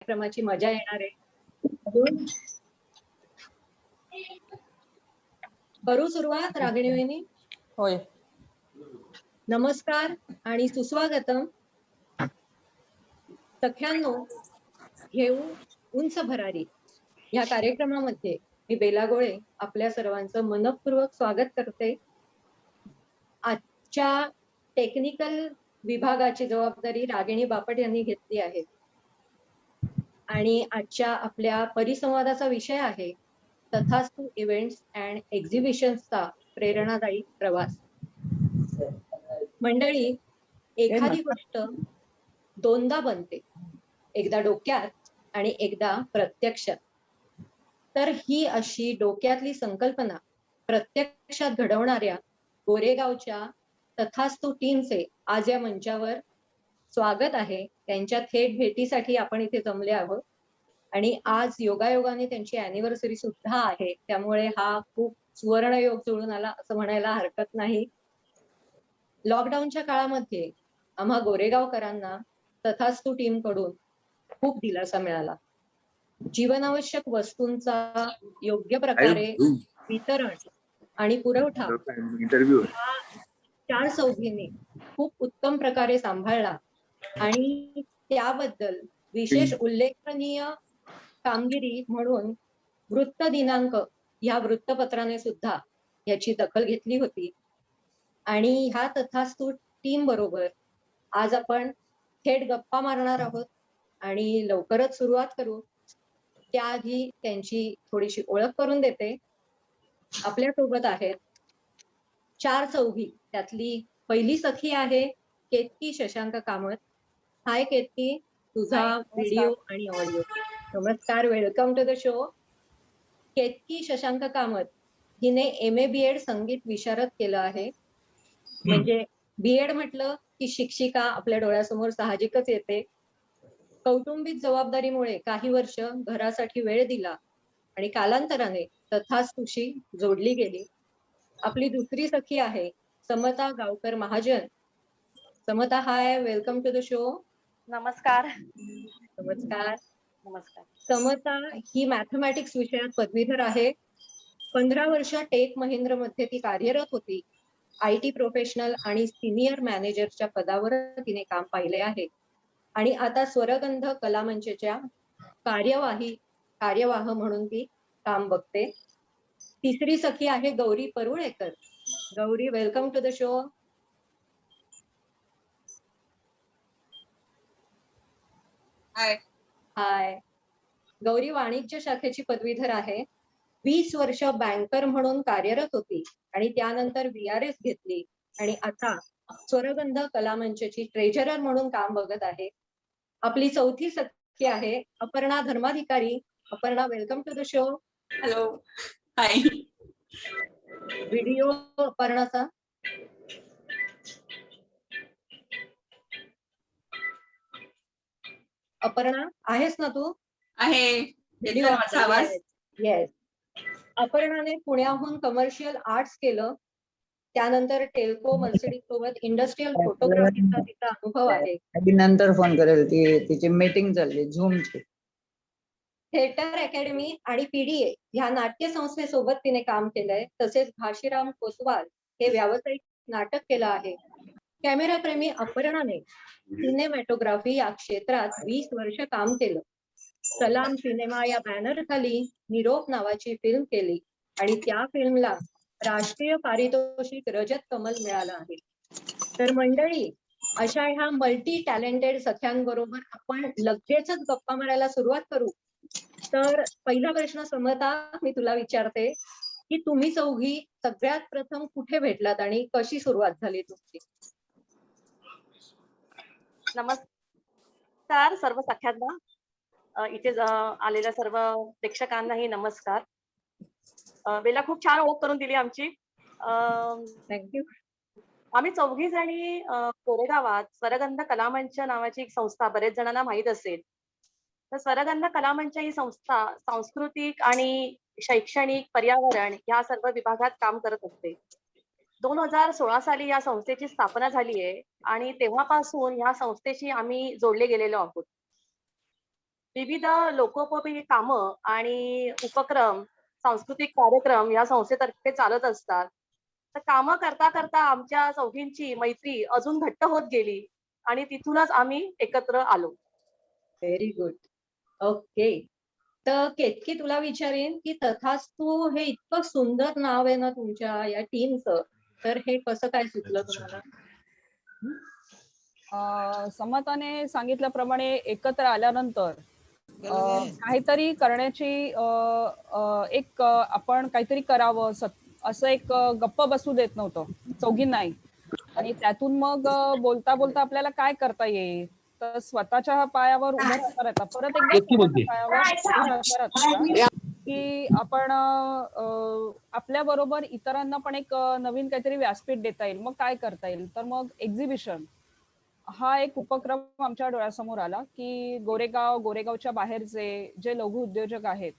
कार्यक्रमाची मजा येणार आहे. करू सुरुवात रागिणी वहिनी? होय. नमस्कार आणि सुस्वागतम सख्यांनो. घेऊ उंच भरारी या कार्यक्रमामध्ये मी बेला गोळे आपल्या सर्वांचं मनपूर्वक स्वागत करते. आजच्या टेक्निकल विभागाची जबाबदारी रागिणी बापट यांनी घेतली आहे आणि आजच्या आपल्या परिसंवादाचा विषय आहे तथास्तु इव्हेंट्स अँड एक्झिबिशन्सचा प्रेरणादायी प्रवास. मंडळी, एखादी गोष्ट दोनदा बनते, एकदा डोक्यात आणि एकदा प्रत्यक्षात. तर ही अशी डोक्यातली संकल्पना प्रत्यक्षात घडवणाऱ्या गोरेगावच्या तथास्तु टीमचे आज या मंचावर स्वागत आहे. त्यांच्या थेट भेटीसाठी आपण इथे जमले आहोत आणि आज योगायोगाने त्यांची अॅनिव्हर्सरी सुद्धा आहे, त्यामुळे हा खूप सुवर्णयोग जुळून आला असं म्हणायला हरकत नाही. लॉकडाऊनच्या काळामध्ये आम्हा गोरेगावकरांना तथास्तु टीम कडून खूप दिलासा मिळाला. जीवनावश्यक वस्तूंचा योग्य प्रकारे वितरण आणि पुरवठा हा चार चौघींनी खूप उत्तम प्रकारे सांभाळला आणि त्याबद्दल विशेष उल्लेखनीय कामगिरी म्हणून वृत्त दिनांक या वृत्तपत्राने सुद्धा याची दखल घेतली होती. आणि ह्या तथास्तु टीम बरोबर आज आपण थेट गप्पा मारणार आहोत आणि लवकरच सुरुवात करू. त्याआधी त्यांची थोडीशी ओळख करून देते. आपल्या सोबत आहेत चार चौघी, त्यातली पहिली सखी आहे केतकी शशांक कामत. हाय केतकी, तुझा व्हिडिओ आणि ऑडिओ. नमस्कार, welcome to the show. Ketaki Shashank Kamat हिने MA BEd संगीत विशारद केलं आहे. म्हणजे बीएड म्हटलं की शिक्षिका आपल्या डोळ्यासमोर साहजिकच येते. कौटुंबिक जबाबदारीमुळे काही वर्ष घरासाठी वेळ दिला आणि कालांतराने तथास्तुशी जोडली गेली. आपली दुसरी सखी आहे समता गावकर महाजन. समता, हाय, वेलकम टू द शो. नमस्कार. नमस्कार. नमस्कार. समता ही मॅथमॅटिक्स विषयात पदवीधर आहे. 15 वर्ष टेक महिंद्र मध्ये ती कार्यरत होती. IT प्रोफेशनल आणि सिनियर मॅनेजरच्या पदावर तिने काम पाहिले आहे आणि आता स्वरगंध कलामंचच्या कार्यवाह म्हणून ती काम बघते. तिसरी सखी आहे Gauri Parulekar. Gauri, welcome to the show. Hi. Gauri वाणिज्य शाखेची पदवीधर आहे. 20 वर्ष बँकर म्हणून कार्यरत होती आणि त्यानंतर VRS घेतली आणि आता स्वरगंध कलामंचची ट्रेजरर म्हणून काम बघत आहे. आपली चौथी सखी आहे Aparna Dharmadhikari. Aparna, welcome to the show. Hello. Hi. Video अपर्णाचा. अपर्णा, आहेस ना तू? आहे. व्हिडिओ आवाज. येस. अपर्णाने पुण्याहून कमर्शियल आर्ट्स केलं, त्यानंतर टेल्को मर्सिडीज सोबत इंडस्ट्रियल फोटोग्राफीचा तिचा अनुभव आहे. नंतर फोन करेल, तिची मीटिंग चालली झूमची. थिएटर अकॅडमी आणि PDA ह्या नाट्य संस्थेसोबत तिने काम केलंय. तसेच भाशीराम कोतवाल हे व्यावसायिक नाटक केलं आहे. कॅमेरा प्रेमी अपर्णाने सिनेमॅटोग्राफी या क्षेत्रात 20 वर्ष काम केलं. सलाम सिनेमा या बॅनर खाली निरोप नावाची फिल्म केली आणि त्या फिल्मला राष्ट्रीय पारितोषिक रजत कमल मिळालं आहे. तर मंडळी, अशा ह्या मल्टी टॅलेंटेड सख्यांबरोबर आपण लगेचच गप्पा मारायला सुरुवात करू. तर पहिला प्रश्न समता, मी तुला विचारते की तुम्ही चौघी सगळ्यात प्रथम कुठे भेटलात आणि कशी सुरुवात झाली तुमची? नमस्कार सर्व सख्यांना, इथे आलेल्या सर्व प्रेक्षकांनाही नमस्कार. बेला खूप छान ओळख करून दिली आमची. थँक्यू. आम्ही चौघी जणी कोरेगावात स्वरगंध कलामंच नावाची एक संस्था बरेच जणांना माहीत असेल. तर स्वरगंध कलामंच ही संस्था सांस्कृतिक आणि शैक्षणिक, पर्यावरण या सर्व विभागात काम करत असते. 2016 साली या संस्थेची स्थापना झाली आहे आणि तेव्हापासून या संस्थेशी आम्ही जोडले गेलेलो आहोत. विविध लोकोपयोगी कामं आणि उपक्रम, सांस्कृतिक कार्यक्रम या संस्थेतर्फे चालत असतात. तर कामं करता करता आमच्या चौघींची मैत्री अजून घट्ट होत गेली आणि तिथूनच आम्ही एकत्र आलो. Very good. ओके. तर केतकी तुला विचारेन की तथास्तु हे इतकं सुंदर नाव आहे ना तुमच्या या टीमचं, तर हे कसं काय सुचलं तुम्हाला? समताने सांगितल्याप्रमाणे एकत्र आल्यानंतर काहीतरी करण्याची आपण काहीतरी करावं असं एक गप्प बसू देत नव्हतं चौघींनाही. आणि त्यातून मग बोलता बोलता आपल्याला काय करता येईल, तर स्वतःच्या पायावर उभं राहता राहता परत एकदा स्वतःच्या पायावर उभं राहता राहता की आपण आपल्या बरोबर इतरांना पण एक नवीन काहीतरी व्यासपीठ देता येईल. मग काय करता येईल, तर मग एक्झिबिशन हा एक उपक्रम आमच्या डोळ्यासमोर आला की गोरेगावच्या बाहेरचे जे लघु उद्योजक आहेत,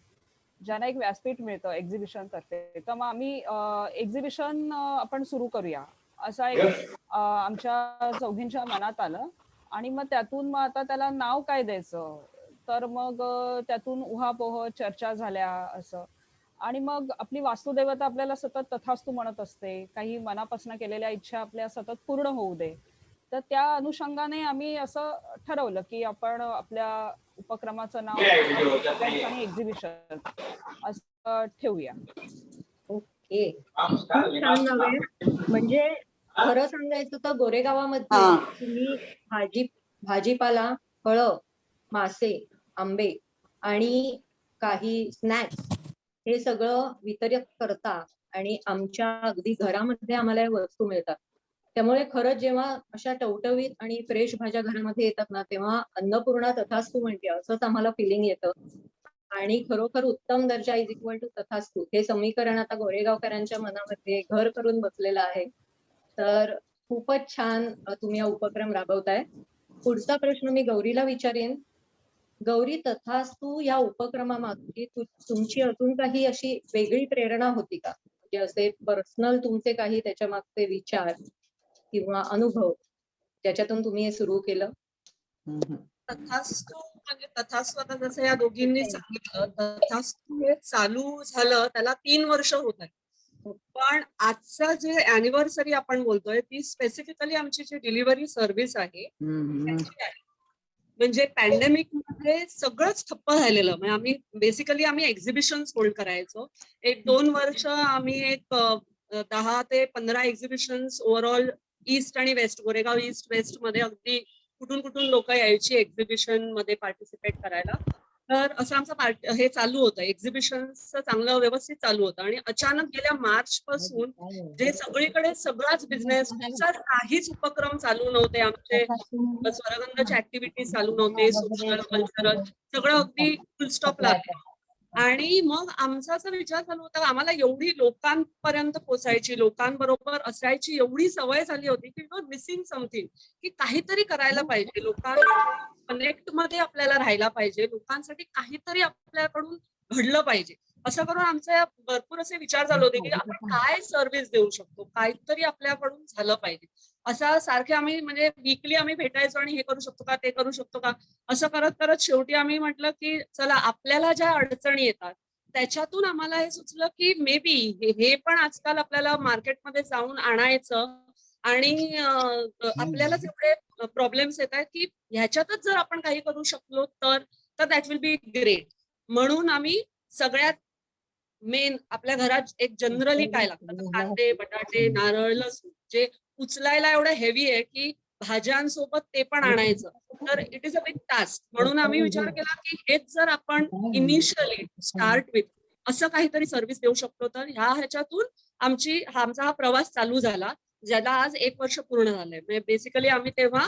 ज्यांना एक व्यासपीठ मिळतं एक्झिबिशन तर्फे, तर मग आम्ही एक्झिबिशन आपण सुरू करूया असा एक आमच्या चौघींच्या मनात आलं. आणि मग त्यातून मग आता त्याला नाव काय द्यायचं, तर मग त्यातून उहापोह चर्चा झाल्या असं. आणि मग आपली वास्तुदेवता आपल्याला सतत तथास्तु म्हणत असते, काही मनापासून केलेल्या इच्छा आपल्या सतत पूर्ण होऊ दे. तर त्या अनुषंगाने आम्ही असं ठरवलं की आपण आपल्या उपक्रमाचं नाव एक्झिबिशन असं ठेवूया. ओके. खूप छान नाव आहे. म्हणजे खरं सांगायचं तर गोरेगावामध्ये तुम्ही भाजीपाला, फळं, मासे, आंबे आणि काही स्नॅक्स हे सगळं वितरित करता आणि आमच्या अगदी घरामध्ये आम्हाला या वस्तू मिळतात. त्यामुळे खरंच जेव्हा अशा टवटवीत आणि फ्रेश भाज्या घरामध्ये येतात ना, तेव्हा अन्नपूर्णा तथास्तु म्हणते असंच आम्हाला फिलिंग येतं. आणि खरोखर उत्तम दर्जा इज इक्वल टू तथास्तु हे समीकरण आता गोरेगावकरांच्या मनामध्ये घर करून बसलेलं आहे. तर खूपच छान तुम्ही हा उपक्रम राबवताय. पुढचा प्रश्न मी गौरीला विचारेन. गौरी, तथास्तु या उपक्रमामागे तुमची अजून काही अशी वेगळी प्रेरणा होती का? म्हणजे असे पर्सनल तुमचे काही त्याच्या मागचे विचार किंवा अनुभव ज्याच्यातून तुम्ही हे सुरू केलं? तथास्तु म्हणजे तथास्तु आता जसं या दोघींनी सांगितलं, तथास्तु हे चालू झालं त्याला 3 वर्ष होत आहेत. पण आजचा जे अॅनिव्हर्सरी आपण बोलतोय ती स्पेसिफिकली आमची जी डिलिव्हरी सर्व्हिस आहे त्याची आहे. म्हणजे पॅन्डेमिक मध्ये सगळंच ठप्प झालेलं. म्हणजे आम्ही एक्झिबिशन होल्ड करायचो. 1-2 वर्ष आम्ही एक 10 ते 15 एक्झिबिशन्स ओव्हरऑल ईस्ट आणि वेस्ट, गोरेगाव ईस्ट वेस्ट मध्ये अगदी कुठून लोक यायची एक्झिबिशन मध्ये पार्टिसिपेट करायला. तर असं आमचं हे चालू होतं, एक्झिबिशनचं चांगलं व्यवस्थित चालू होतं. आणि अचानक गेल्या मार्च पासून जे सगळीकडे सगळाच बिझनेस, काहीच उपक्रम चालू नव्हते. आमचे स्वरगंधाच्या ऍक्टिव्हिटीज चालू नव्हते, सोशल कल्चरल सगळं अगदी फुल स्टॉप लागलं. आणि मग आमचा असा विचार चालू होता, आम्हाला एवढी लोकांपर्यंत पोचायची, लोकांबरोबर असायची एवढी सवय झाली होती की मिसिंग समथिंग, की काहीतरी करायला पाहिजे, लोकांना कनेक्ट मध्ये आपल्याला राहायला पाहिजे, लोकांसाठी काहीतरी आपल्याकडून घडलं पाहिजे. असं करून आमचे भरपूर असे विचार झाले होते की आपण काय सर्व्हिस देऊ शकतो, काहीतरी आपल्याकडून झालं पाहिजे. असा सारखे आम्ही म्हणजे वीकली आम्ही भेटायचो आणि हे करू शकतो का, ते करू शकतो का, असं करत करत शेवटी आम्ही म्हटलं की चला आपल्याला ज्या अडचणी येतात त्याच्यातून आम्हाला हे सुचलं की मे बी हे पण आजकाल आपल्याला मार्केटमध्ये जाऊन आणायचं आणि आपल्यालाच एवढे प्रॉब्लेम्स येत आहेत की ह्याच्यातच जर आपण काही करू शकलो तर दॅट विल बी ग्रेट. म्हणून आम्ही सगळ्यात मेन आपल्या घरात एक जनरली काय लागतं, कांदे, बटाटे, नारळ, लसूण, जे उचलायला एवढं हेवी आहे की भाज्यांसोबत ते पण आणायचं, तर it is a big task. म्हणून आम्ही विचार केला की हेच जर आपण इनिशियली स्टार्ट विथ असं काहीतरी सर्व्हिस देऊ शकतो तर ह्याच्यातून आमचा हा प्रवास चालू झाला, ज्याला आज 1 वर्ष पूर्ण झालंय. म्हणजे बेसिकली आम्ही तेव्हा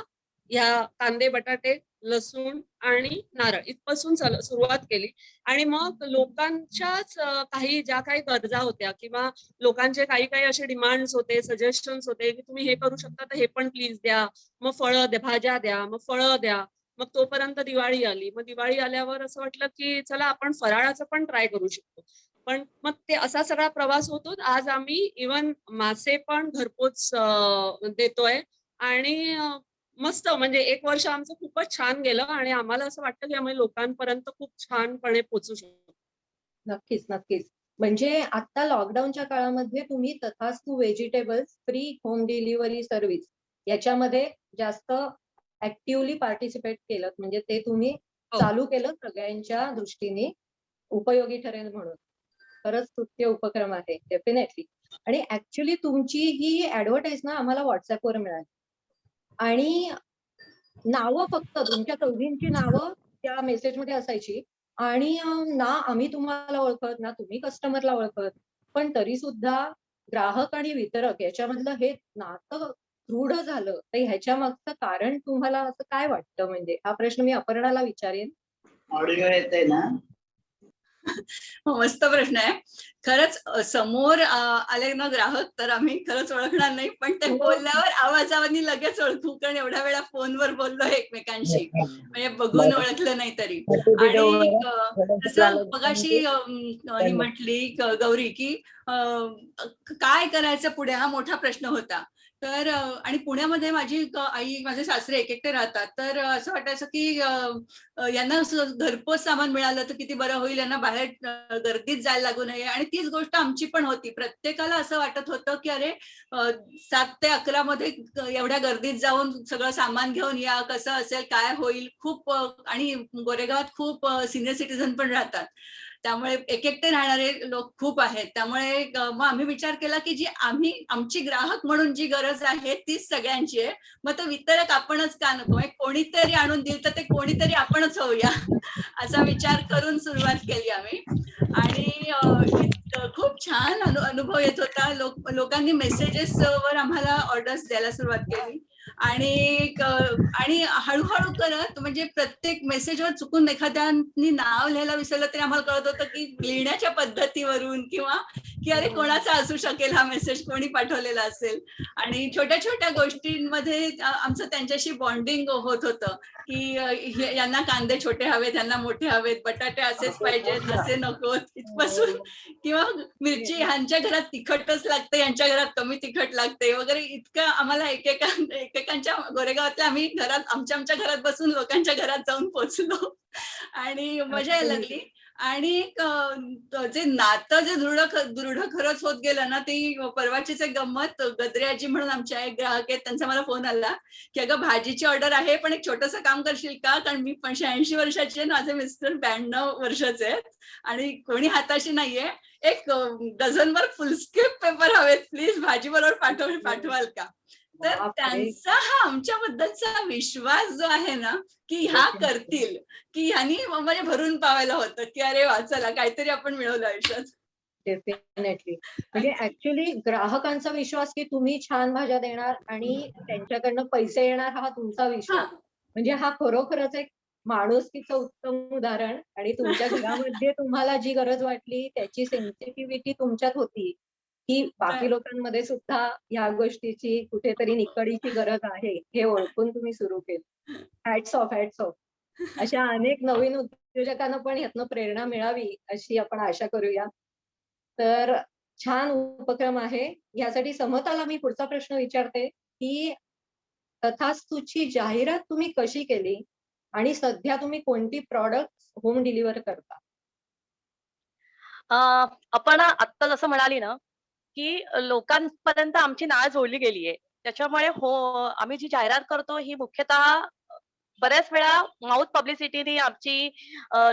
ह्या कांदे, बटाटे, लसूण आणि नारळ इथपासून सुरुवात केली. आणि मग लोकांच्याच ज्या काही गरजा होत्या किंवा लोकांचे काही असे डिमांड्स होते, सजेशन्स होते की तुम्ही हे करू शकता तर हे पण प्लीज द्या, मग फळं द्या, भाज्या द्या, मग फळं द्या. मग तोपर्यंत दिवाळी आली. मग दिवाळी आल्यावर असं वाटलं की चला आपण फराळाचं पण ट्राय करू शकतो. पण मग ते असा सगळा प्रवास होतो. आज आम्ही इव्हन मासे पण घरपोच देतोय. आणि मस्त म्हणजे 1 वर्ष आमचं खूपच छान गेलं आणि आम्हाला असं वाटतं की आम्ही लोकांपर्यंत खूप छानपणे पोहोचू शकतो. नक्कीच, नक्कीच. म्हणजे आता लॉकडाऊनच्या काळामध्ये तुम्ही Tathastu vegetables free home delivery service याच्यामध्ये जास्त ऍक्टिव्हली पार्टिसिपेट केलं. म्हणजे ते तुम्ही हो. चालू केलं सगळ्यांच्या दृष्टीने उपयोगी ठरेल म्हणून. खरंच स्तुत्य उपक्रम आहे डेफिनेटली. आणि ऍक्च्युली तुमची ही ऍडव्हर्टाईज ना आम्हाला व्हॉट्सअपवर मिळाली आणि नावं फक्त तुमच्या चौघींची नावं त्या मेसेजमध्ये असायची आणि ना आम्ही तुम्हाला ओळखत ना तुम्ही कस्टमरला ओळखत, पण तरी सुद्धा ग्राहक आणि वितरक याच्यामधलं हे नातं दृढ झालं. तर ह्याच्या मागचं कारण तुम्हाला असं काय वाटतं? म्हणजे हा प्रश्न मी अपर्णाला विचारेन. ऑडिओ येतोय ना? मस्त प्रश्न आहे. खरंच समोर आले ना ग्राहक तर आम्ही खरंच ओळखणार नाही, पण ते हो. बोलल्यावर आवाजावरनी लगेच ओळखू, कारण एवढ्या वेळा फोनवर बोललो एकमेकांशी, म्हणजे बघून ओळखलं नाही तरी. आणि जसं मगाशी ही म्हटली गौरी की काय करायचं पुढे हा मोठा प्रश्न होता. तर आणि पुण्यामध्ये माझी आई माझे सासरे एकटे राहतात, तर असं वाटायचं की यांना घरपोच सामान मिळालं तर किती बरं होईल, यांना बाहेर गर्दीत जायला लागू नये. आणि तीच गोष्ट आमची पण होती. प्रत्येकाला असं वाटत होतं की अरे 7 ते 11 मध्ये एवढ्या गर्दीत जाऊन सगळं सामान घेऊन या, कसं असेल, काय होईल. खूप आणि गोरेगावात खूप सिनियर सिटीझन पण राहतात, त्यामुळे एकटे राहणारे लोक खूप आहेत. त्यामुळे मग आम्ही विचार केला की जी आमची ग्राहक म्हणून जी गरज आहे तीच सगळ्यांची आहे. मग तो वितरक आपणच का नको, म्हणजे कोणीतरी आणून दिल तर ते कोणीतरी आपणच होऊया असा विचार करून सुरुवात केली आम्ही. आणि खूप छान अनुभव येत होता. लोकांनी मेसेजेस वर आम्हाला ऑर्डर्स द्यायला सुरुवात केली. आणि हळूहळू करत म्हणजे प्रत्येक मेसेजवर चुकून एखाद्यानी नाव लिहायला विसरलं तरी आम्हाला कळत होतं की लिहिण्याच्या पद्धतीवरून किंवा की अरे कोणाचा असू शकेल हा मेसेज, कोणी पाठवलेला असेल. आणि छोट्या छोट्या गोष्टींमध्ये आमचं त्यांच्याशी बॉन्डिंग होत होतं की यांना कांदे छोटे हवेत, यांना मोठे हवेत, बटाटे असेच पाहिजेत, असे नकोत इथपासून, किंवा मिरची ह्यांच्या घरात तिखटच लागते, यांच्या घरात कमी तिखट लागते वगैरे. इतकं आम्हाला एकेकांच्या गोरेगावातल्या आम्ही आमच्या घरात बसून लोकांच्या घरात जाऊन पोहोचलो आणि मजा यायला लागली. आणि जे नातं जे दृढ खरंच होत गेलं ना, ती परवाचीच एक गंमत. गद्रे आजी म्हणून आमच्या एक ग्राहक आहेत, त्यांचा मला फोन आला की अगं भाजीची ऑर्डर आहे, पण एक छोटंसं काम करशील का, कारण मी 86 वर्षाची आहे, माझे मिस्टर 92 वर्षाचे आहेत आणि कोणी हाताशी नाहीये, एक डझनभर फुलस्केप पेपर हवेत, प्लीज भाजी बरोबर पाठवाल का. तर त्यांचा हा आमच्याबद्दलचा विश्वास जो आहे ना की ह्या करतील, की ह्यांनी म्हणजे भरून पावायला होतं की अरे वा चला काहीतरी आपण मिळवलं आयुष्यात. डेफिनेटली. म्हणजे ऍक्च्युली ग्राहकांचा विश्वास की तुम्ही छान भाज्या देणार आणि त्यांच्याकडनं पैसे येणार हा तुमचा विश्वास. म्हणजे हा खरोखरच एक माणुसकीचं उत्तम उदाहरण. आणि तुमच्या घरामध्ये तुम्हाला जी गरज वाटली त्याची सेन्सिटिव्हिटी तुमच्यात होती की बाकी लोकांमध्ये सुद्धा ह्या गोष्टीची कुठेतरी निकडीची गरज आहे हे ओळखून तुम्ही सुरू केलं. Hats off, hats off. अशा अनेक नवीन उद्योजकांना पण यातनं प्रेरणा मिळावी अशी आपण आशा करूया. तर छान उपक्रम आहे. यासाठी समताला मी पुढचा प्रश्न विचारते की तथास्तूची जाहिरात तुम्ही कशी केली आणि सध्या तुम्ही कोणती प्रॉडक्ट होम डिलिव्हर करता? आपण आत्ता जसं म्हणाली ना, की लोकांपर्यंत आमची नाळ जोडली गेली आहे. त्याच्यामुळे आम्ही जी जाहिरात करतो ही मुख्यतः बऱ्याच वेळा माउथ पब्लिसिटीने आमची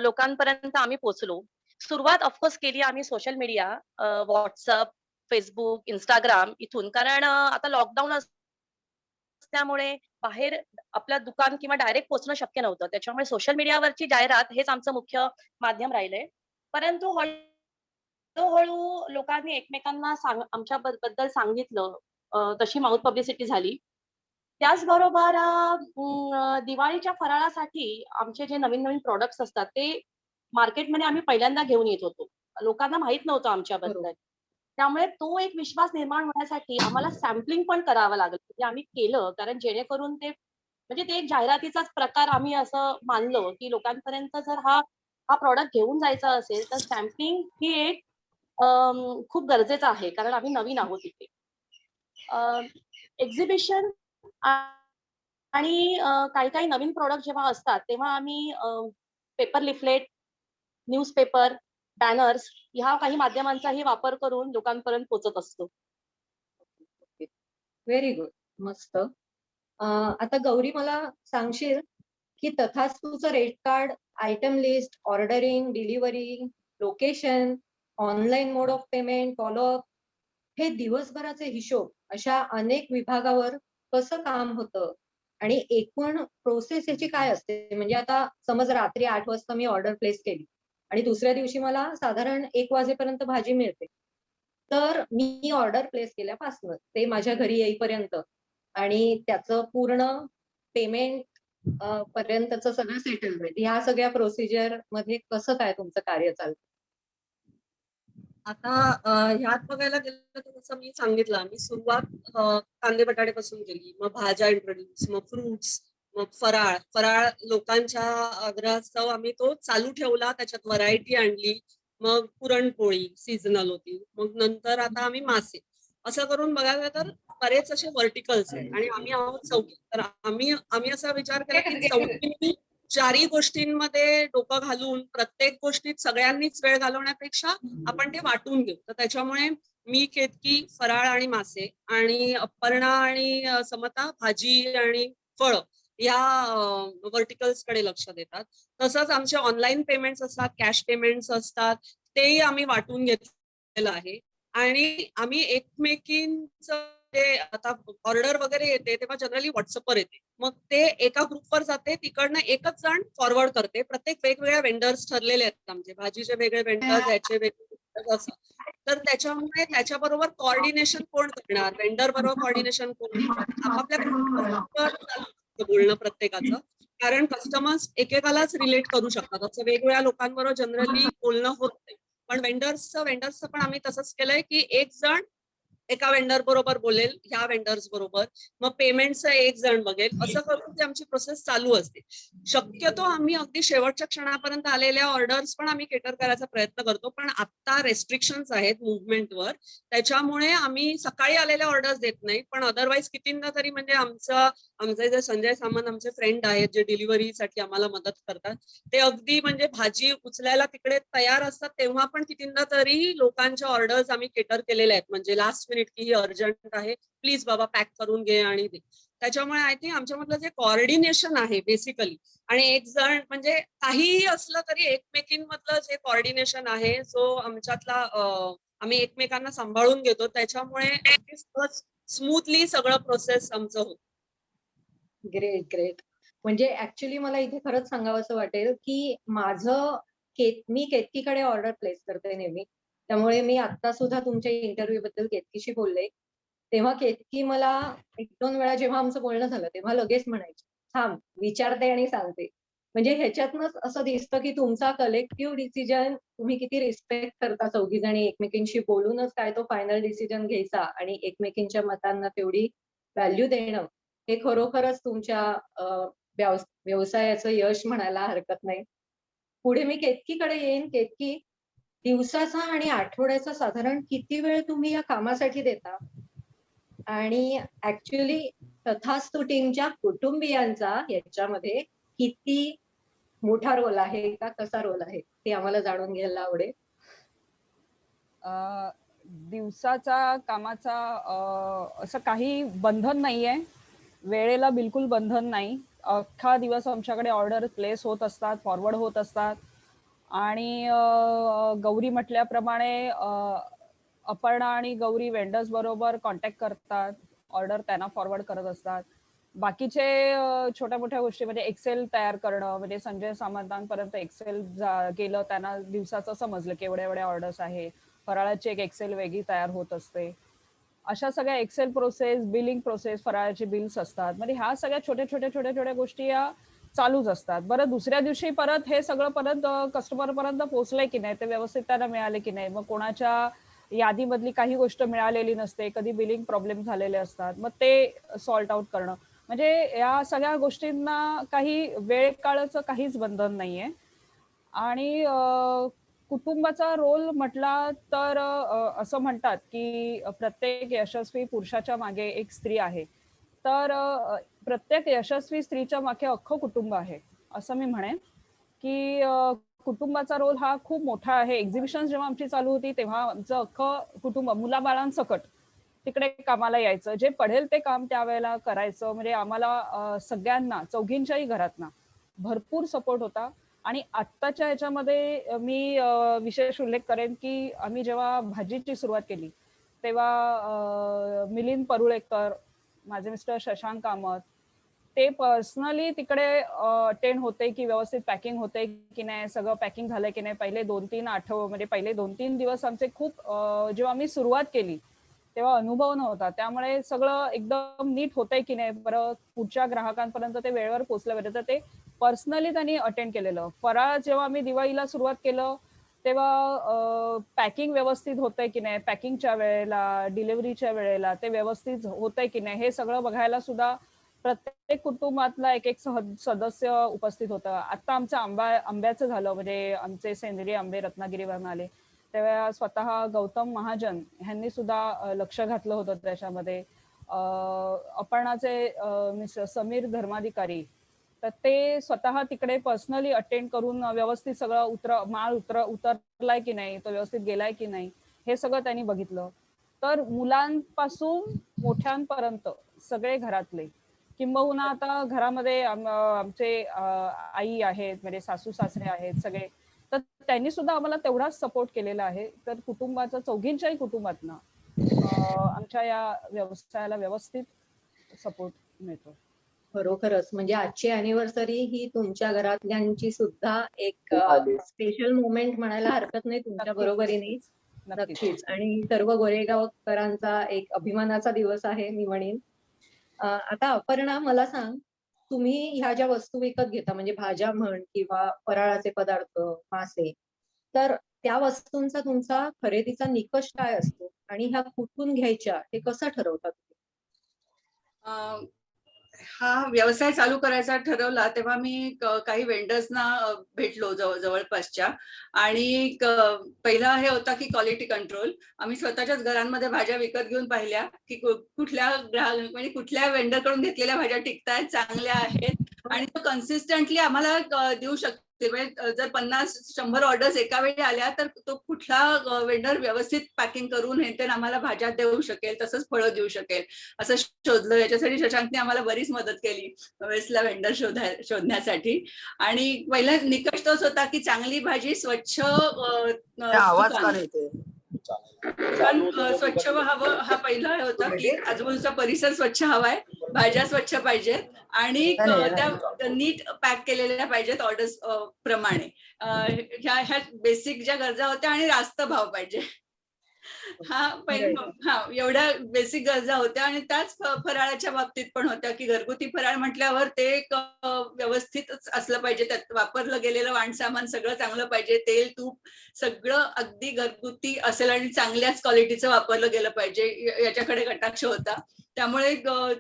लोकांपर्यंत आम्ही पोहोचलो. सुरुवात ऑफकोर्स केली आम्ही social media, WhatsApp, Facebook, Instagram इथून. कारण आता लॉकडाऊन असल्यामुळे बाहेर आपलं दुकान किंवा डायरेक्ट पोहोचणं शक्य नव्हतं. त्याच्यामुळे सोशल मीडियावरची जाहिरात हेच आमचं मुख्य माध्यम राहिलंय. परंतु हळू-हळू लोकांनी एकमेकांना आमच्याबद्दल सांगितलं. तशी माउथ पब्लिसिटी झाली. त्याचबरोबर दिवाळीच्या फराळासाठी आमचे जे नवीन-नवीन प्रॉडक्ट्स असतात ते मार्केटमध्ये आम्ही पहिल्यांदा घेऊन येत होतो. लोकांना माहित नव्हतं आमच्याबद्दल. त्यामुळे तो एक विश्वास निर्माण होण्यासाठी आम्हाला सॅम्पलिंग पण करावं लागलं. ते आम्ही केलं कारण जेणेकरून म्हणजे ते एक जाहिरातीचाच प्रकार आम्ही असं मानलं, की लोकांपर्यंत जर हा प्रॉडक्ट घेऊन जायचा असेल तर सॅम्पलिंग ही एक खूप गरजेचं आहे. कारण आम्ही नवीन आहोत इथे. एक्झिबिशन आणि काही काही नवीन प्रॉडक्ट जेव्हा असतात तेव्हा आम्ही पेपर लिफलेट, न्यूजपेपर, बॅनर्स ह्या काही माध्यमांचाही वापर करून लोकांपर्यंत पोहोचत असतो. Very good. मस्त. आता गौरी मला सांगशील की तथास्तूचं rate card, item list, ordering, delivery, location, online mode of payment, follow up हे दिवसभराचे हिशोब अशा अनेक विभागावर कसं काम होतं आणि एकूण प्रोसेस याची काय असते? म्हणजे आता समज रात्री 8 वाजता मी ऑर्डर प्लेस केली आणि दुसऱ्या दिवशी मला साधारण 1 वाजेपर्यंत भाजी मिळते. तर मी ऑर्डर प्लेस केल्यापासून ते माझ्या घरी येईपर्यंत आणि त्याचं पूर्ण पेमेंट पर्यंतचं सगळं सेटलमेंट ह्या सगळ्या प्रोसिजर मध्ये कसं काय तुमचं कार्य चालतं? आता ह्यात बघायला गेलं तर जसं मी सांगितलं, मी सुरुवात कांदे बटाट्यापासून केली, मग भाज्या इंट्रोड्यूस, मग फ्रुट्स, मग फराळ लोकांच्या आग्रहास्तव आम्ही तो चालू ठेवला, त्याच्यात व्हरायटी आणली, मग पुरणपोळी सीझनल होती, मग नंतर आता आम्ही मासे. असं करून बघायला तर बरेच असे व्हर्टिकल्स आहेत आणि आम्ही आहोत चौघी. तर आम्ही असा विचार केला की चौघींनी चारही गोष्टींमध्ये डोकं घालून प्रत्येक गोष्टीत सगळ्यांनीच वेळ घालवण्यापेक्षा आपण ते वाटून घेऊ. तर त्याच्यामुळे मी केतकी, फराळ आणि मासे, आणि अपर्णा आणि समता भाजी आणि फळं या व्हर्टिकल्स कडे लक्ष देतात. तसंच आमचे ऑनलाईन पेमेंट्स असतात, कॅश पेमेंट्स असतात, तेही आम्ही वाटून घेतलेलं आहे. आणि आम्ही एकमेकींचं ते आता ऑर्डर वगैरे येते तेव्हा जनरली व्हॉट्सअपवर येते, मग ते एका ग्रुपवर जाते, तिकडनं एकच जण फॉरवर्ड करते. प्रत्येक वेगवेगळ्या वेंडर्स ठरलेले आहेत आमचे, भाजीचे वेगळे वेंडर्स, याचे वेगळे vendors असं. तर त्याच्यामुळे त्याच्याबरोबर कोऑर्डिनेशन कोण करणार, वेंडर बरोबर कोऑर्डिनेशन कोण करणार, आपापल्या ग्रुपवर बोलणं प्रत्येकाचं. कारण कस्टमर्स एकेकालाच रिलेट करू शकतात, असं वेगवेगळ्या लोकांबरोबर जनरली बोलणं होत नाही. पण वेंडर्सचं पण आम्ही तसंच केलंय की एक जण एका वेंडर बरोबर बोलेल, ह्या वेंडर्स बरोबर, मग पेमेंटचं एक जण बघेल, असं करून ती आमची प्रोसेस चालू असते. शक्यतो आम्ही अगदी शेवटच्या क्षणापर्यंत आलेल्या ऑर्डर्स पण आम्ही केटर करायचा प्रयत्न करतो, पण आता रेस्ट्रिक्शन्स आहेत मुव्हमेंटवर, त्याच्यामुळे आम्ही सकाळी आलेल्या ऑर्डर्स देत नाही. पण अदरवाईज कितींदा तरी म्हणजे आमचे जे संजय सामंत आमचे फ्रेंड आहेत जे डिलिव्हरीसाठी आम्हाला मदत करतात, ते अगदी म्हणजे भाजी उचलायला तिकडे तयार असतात तेव्हा पण कितींदा तरी लोकांच्या ऑर्डर्स आम्ही केटर केलेल्या आहेत. म्हणजे लास्ट मिनिट की ही अर्जंट आहे, प्लीज बाबा पॅक करून घे आणि दे. त्याच्यामुळे आय थिंक आमच्यामधलं जे कॉर्डिनेशन आहे बेसिकली, आणि एक जण म्हणजे काहीही असलं तरी एकमेकींमधलं जे कॉर्डिनेशन आहे, जो आमच्यातला आम्ही एकमेकांना सांभाळून घेतो, त्याच्यामुळे अगदी स्मूथली सगळं प्रोसेस आमचं होतं. Great great. म्हणजे ऍक्च्युली मला इथे खरंच सांगावं वाटेल की मी केतकीकडे ऑर्डर प्लेस करते नेहमी, त्यामुळे मी आता सुद्धा तुमच्या इंटरव्ह्यू बद्दल केतकीशी बोलले, तेव्हा केतकी मला 1-2 वेळा जेव्हा आमचं बोलणं झालं तेव्हा लगेच म्हणायची, थांब विचारते आणि सांगते. म्हणजे ह्याच्यातनच असं दिसतं की तुमचा कलेक्टिव्ह डिसिजन तुम्ही किती रिस्पेक्ट करता चौघी जणी, एकमेकींशी बोलूनच काय तो फायनल डिसिजन घ्यायचा आणि एकमेकींच्या मतांना तेवढी व्हॅल्यू देणं, हे खरोखरच तुमच्या व्यवसायाचं यश म्हणायला हरकत नाही. पुढे मी केतकीकडे येईन. केतकी, दिवसाचा आणि आठवड्याचा साधारण किती वेळ तुम्ही या कामासाठी देता? आणि ऍक्च्युली तथास्तु टीमच्या कुटुंबियांचा याच्यामध्ये किती मोठा रोल आहे का कसा रोल आहे ते आम्हाला जाणून घ्यायला आवडेल. दिवसाचा कामाचा असं काही बंधन नाहीये, वेळेला बिलकुल बंधन नाही. अख्खा दिवस आमच्याकडे ऑर्डर प्लेस होत असतात, फॉरवर्ड होत असतात. आणि गौरी म्हटल्याप्रमाणे अपर्णा आणि गौरी वेंडर्स बरोबर कॉन्टॅक्ट करतात, ऑर्डर त्यांना फॉरवर्ड करत असतात. बाकीचे छोट्या मोठ्या गोष्टी म्हणजे एक्सेल तयार करणं, म्हणजे संजय सामंतांपर्यंत एक्सेल गेलं, त्यांना दिवसाचं समजलं की एवढ्या एवढ्या ऑर्डर्स आहे, फराळाची एक एक्सेल वेगळी तयार होत असते. अशा सगळ्या एक्सेल प्रोसेस, बिलिंग प्रोसेस, फराळाचे बिल्स असतात. म्हणजे ह्या सगळ्या छोट्या गोष्टी या चालूच असतात. बरं, दुसऱ्या दिवशी परत हे सगळं परत कस्टमर पर्यंत पोहोचलंय की नाही, ते व्यवस्थित त्यांना मिळाले की नाही, मग कोणाच्या यादीमधली काही गोष्ट मिळालेली नसते, कधी बिलिंग प्रॉब्लेम झालेले असतात, मग ते सॉल्ट आउट करणं. म्हणजे या सगळ्या गोष्टींना काही वेळ काळाचं काहीच बंधन नाहीये. आणि कुटुंबाचा रोल म्हटला तर असं म्हणतात की प्रत्येक यशस्वी पुरुषाच्या मागे एक स्त्री आहे. तर प्रत्येक यशस्वी स्त्रीच्या मागे अख्खं कुटुंब आहे असं मी म्हणेन की कुटुंबाचा रोल हा खूप मोठा आहे. एक्झिबिशन जेव्हा आमची चालू होती तेव्हा आमचं अख्खं कुटुंब मुलाबाळांसकट तिकडे कामाला यायचं. जे पडेल ते काम त्यावेळेला करायचं. म्हणजे आम्हाला सगळ्यांना चौघींच्याही घरातना भरपूर सपोर्ट होता. आणि आत्ताच्या ह्याच्यामध्ये मी विशेष उल्लेख करेन की आम्ही जेव्हा भाजीची सुरुवात केली तेव्हा मिलिंद परुळेकर, माझे मिस्टर शशांक कामत, ते पर्सनली तिकडे अटेंड होते की व्यवस्थित पॅकिंग होते की नाही, सगळं पॅकिंग झालंय की नाही. पहिले 2-3 आठवडे म्हणजे पहिले 2-3 दिवस आमचे खूप जेव्हा आम्ही सुरुवात केली तेव्हा अनुभव नव्हता, त्यामुळे सगळं एकदम नीट होतंय की नाही, बरं पुढच्या ग्राहकांपर्यंत ते वेळेवर पोहोचलं पाहिजे, तर ते पर्सनली त्यांनी अटेंड केलेलं. फराळ जेव्हा आम्ही दिवाळीला सुरुवात केलं तेव्हा पॅकिंग व्यवस्थित होतंय की नाही, पॅकिंगच्या वेळेला, डिलिव्हरीच्या वेळेला ते व्यवस्थित होतंय की नाही, हे सगळं बघायला सुद्धा प्रत्येक कुटुंबातला एक एक सदस्य उपस्थित होता. आता आमचं आंब्याचं झालं, म्हणजे आमचे सेंद्रिय आंबे रत्नागिरीवरून आले तेव्हा स्वतः गौतम महाजन यांनी सुद्धा लक्ष घातलं होतं त्याच्यामध्ये. अपर्णाचे मिस्टर समीर धर्माधिकारी, तर ते स्वतः तिकडे पर्सनली अटेंड करून व्यवस्थित सगळं माल उतरलाय की नाही, तो व्यवस्थित गेलाय की नाही, हे सगळं त्यांनी बघितलं. तर मुलांपासून मोठ्यांपर्यंत सगळे घरातले, किंबहुना आता घरामध्ये आमचे आई आहेत, म्हणजे सासू सासरे आहेत सगळे, तर त्यांनी सुद्धा आम्हाला तेवढाच सपोर्ट केलेला आहे. तर कुटुंबाचा चौघींच्याही कुटुंबातनं आमच्या या व्यवसायाला व्यवस्थित सपोर्ट मिळतो. खरोखरच म्हणजे आजची अॅनिव्हर्सरी ही तुमच्या घरातल्यांची सुद्धा एक स्पेशल मोमेंट म्हणायला हरकत नाही तुमच्या बरोबरीने. नक्कीच. आणि सर्व गोरेगावकरांचा एक अभिमानाचा दिवस आहे मी म्हणेन. आता अपर्णा, मला सांग, तुम्ही ह्या ज्या वस्तू विकत घेता म्हणजे भाज्या म्हण किंवा फराळाचे पदार्थ, मासे, तर त्या वस्तूंचा तुमचा खरेदीचा निकष काय असतो आणि ह्या कुठून घ्यायच्या हे कसं ठरवता तुम्ही? हा व्यवसाय चालू करायचा ठरवला तेव्हा मी काही वेंडर्सना भेटलो जवळपासच्या, आणि पहिला हे होता की क्वालिटी कंट्रोल. आम्ही स्वतःच्याच घरांमध्ये भाज्या विकत घेऊन पाहिल्या की कुठल्या ग्राहक म्हणजे कुठल्या वेंडरकडून घेतलेल्या भाज्या टिकतायत, चांगल्या आहेत आणि तो कन्सिस्टंटली आम्हाला देऊ शकतो. जर 50-100 ऑर्डर्स एका वेळी आल्या तर तो कुठला वेंडर व्यवस्थित पॅकिंग करून हे आम्हाला भाज्या देऊ शकेल, तसंच फळं देऊ शकेल असं शोधलं. याच्यासाठी शशांकने आम्हाला बरीच मदत केली वेळेसला वेंडर शोधण्यासाठी. आणि पहिला निकष तोच होता की चांगली भाजी, स्वच्छ स्वच्छ हवं, हा पहिला होता की आजूबाजूचा परिसर स्वच्छ हवाय, भाज्या स्वच्छ पाहिजेत आणि त्या नीट पॅक केलेल्या पाहिजेत ऑर्डर्स प्रमाणे. ह्या बेसिक ज्या गरजा होत्या, आणि रास्त भाव पाहिजे. एवढ्या बेसिक गरजा होत्या. आणि त्याच फराळाच्या बाबतीत पण होत्या की घरगुती फराळ म्हटल्यावर ते व्यवस्थितच असलं पाहिजे, त्यात वापरलं गेलेलं वाणसामान सगळं चांगलं पाहिजे, तेल तूप सगळं अगदी घरगुती असेल आणि चांगल्याच क्वालिटीचं वापरलं गेलं पाहिजे, याच्याकडे कटाक्ष होता. त्यामुळे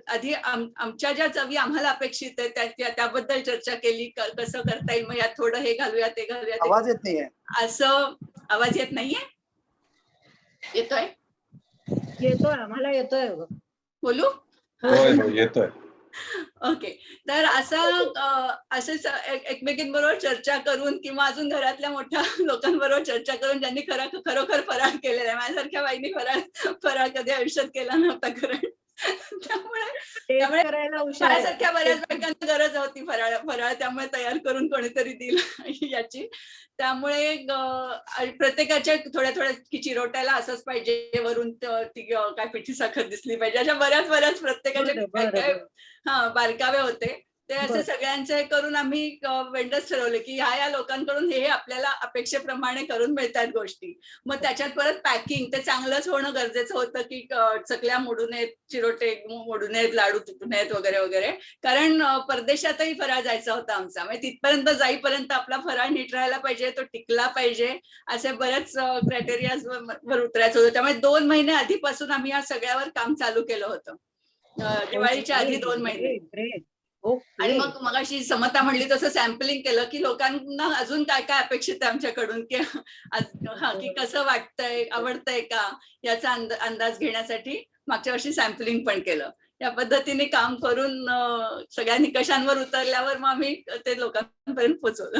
आधी आमच्या ज्या चवी आम्हाला अपेक्षित आहे त्याबद्दल चर्चा केली, कसं करता येईल, मग यात थोडं हे घालूया ते घालूया. आवाज येत नाहीये असं आवाज येत नाहीये? येतोय? आम्हाला येतोय. बोलू? येतोय. ओके. तर असंच एकमेकींबरोबर चर्चा करून किंवा अजून घरातल्या मोठ्या लोकांबरोबर चर्चा करून ज्यांनी खरोखर फराळ केलेला आहे, माझ्यासारख्या बाईंनी फराळ कधी आयुष्यात केला नव्हता, कारण त्यामुळे माझ्यासारख्या बऱ्याच बायकांना गरज होती फराळ, त्यामुळे तयार करून कोणीतरी दिलं याची. त्यामुळे प्रत्येकाच्या थोड्या चिरोट्याला असंच पाहिजे, वरून ती काय पिठी साखर दिसली पाहिजे, अशा बऱ्याच प्रत्येकाच्या काय बारकावे होते. ते असे सगळ्यांचे करून आम्ही वेंडर्स ठरवले की ह्या लोकांकडून हे आपल्याला अपेक्षेप्रमाणे करून मिळतात गोष्टी. मग त्याच्यात परत पॅकिंग ते चांगलंच होणं गरजेचं होतं की चकल्या मोडू नयेत, चिरोटे मोडू नयेत, लाडू तुटू नयेत वगैरे वगैरे. कारण परदेशातही फराळ जायचा होता आमचा, म्हणजे तिथपर्यंत जाईपर्यंत आपला फराळ नीट राहायला पाहिजे, तो टिकला पाहिजे, असे बरेच क्रायटेरिया वर उतरायचं होतं. त्यामुळे 2 महिने आधीपासून आम्ही या सगळ्यावर काम चालू केलं होतं, दिवाळीच्या आधी 2 महिने. आणि मग मगाशी समता म्हणली तसं सॅम्पलिंग केलं की लोकांना अजून काय काय अपेक्षित आहे आमच्याकडून, की कसं वाटतंय, आवडतंय का, याचा अंदाज घेण्यासाठी मागच्या वर्षी सॅम्पलिंग पण केलं या पद्धतीने काम करून सगळ्या निकषांवर उतरल्यावर मग आम्ही ते लोकांपर्यंत पोहोचवलं.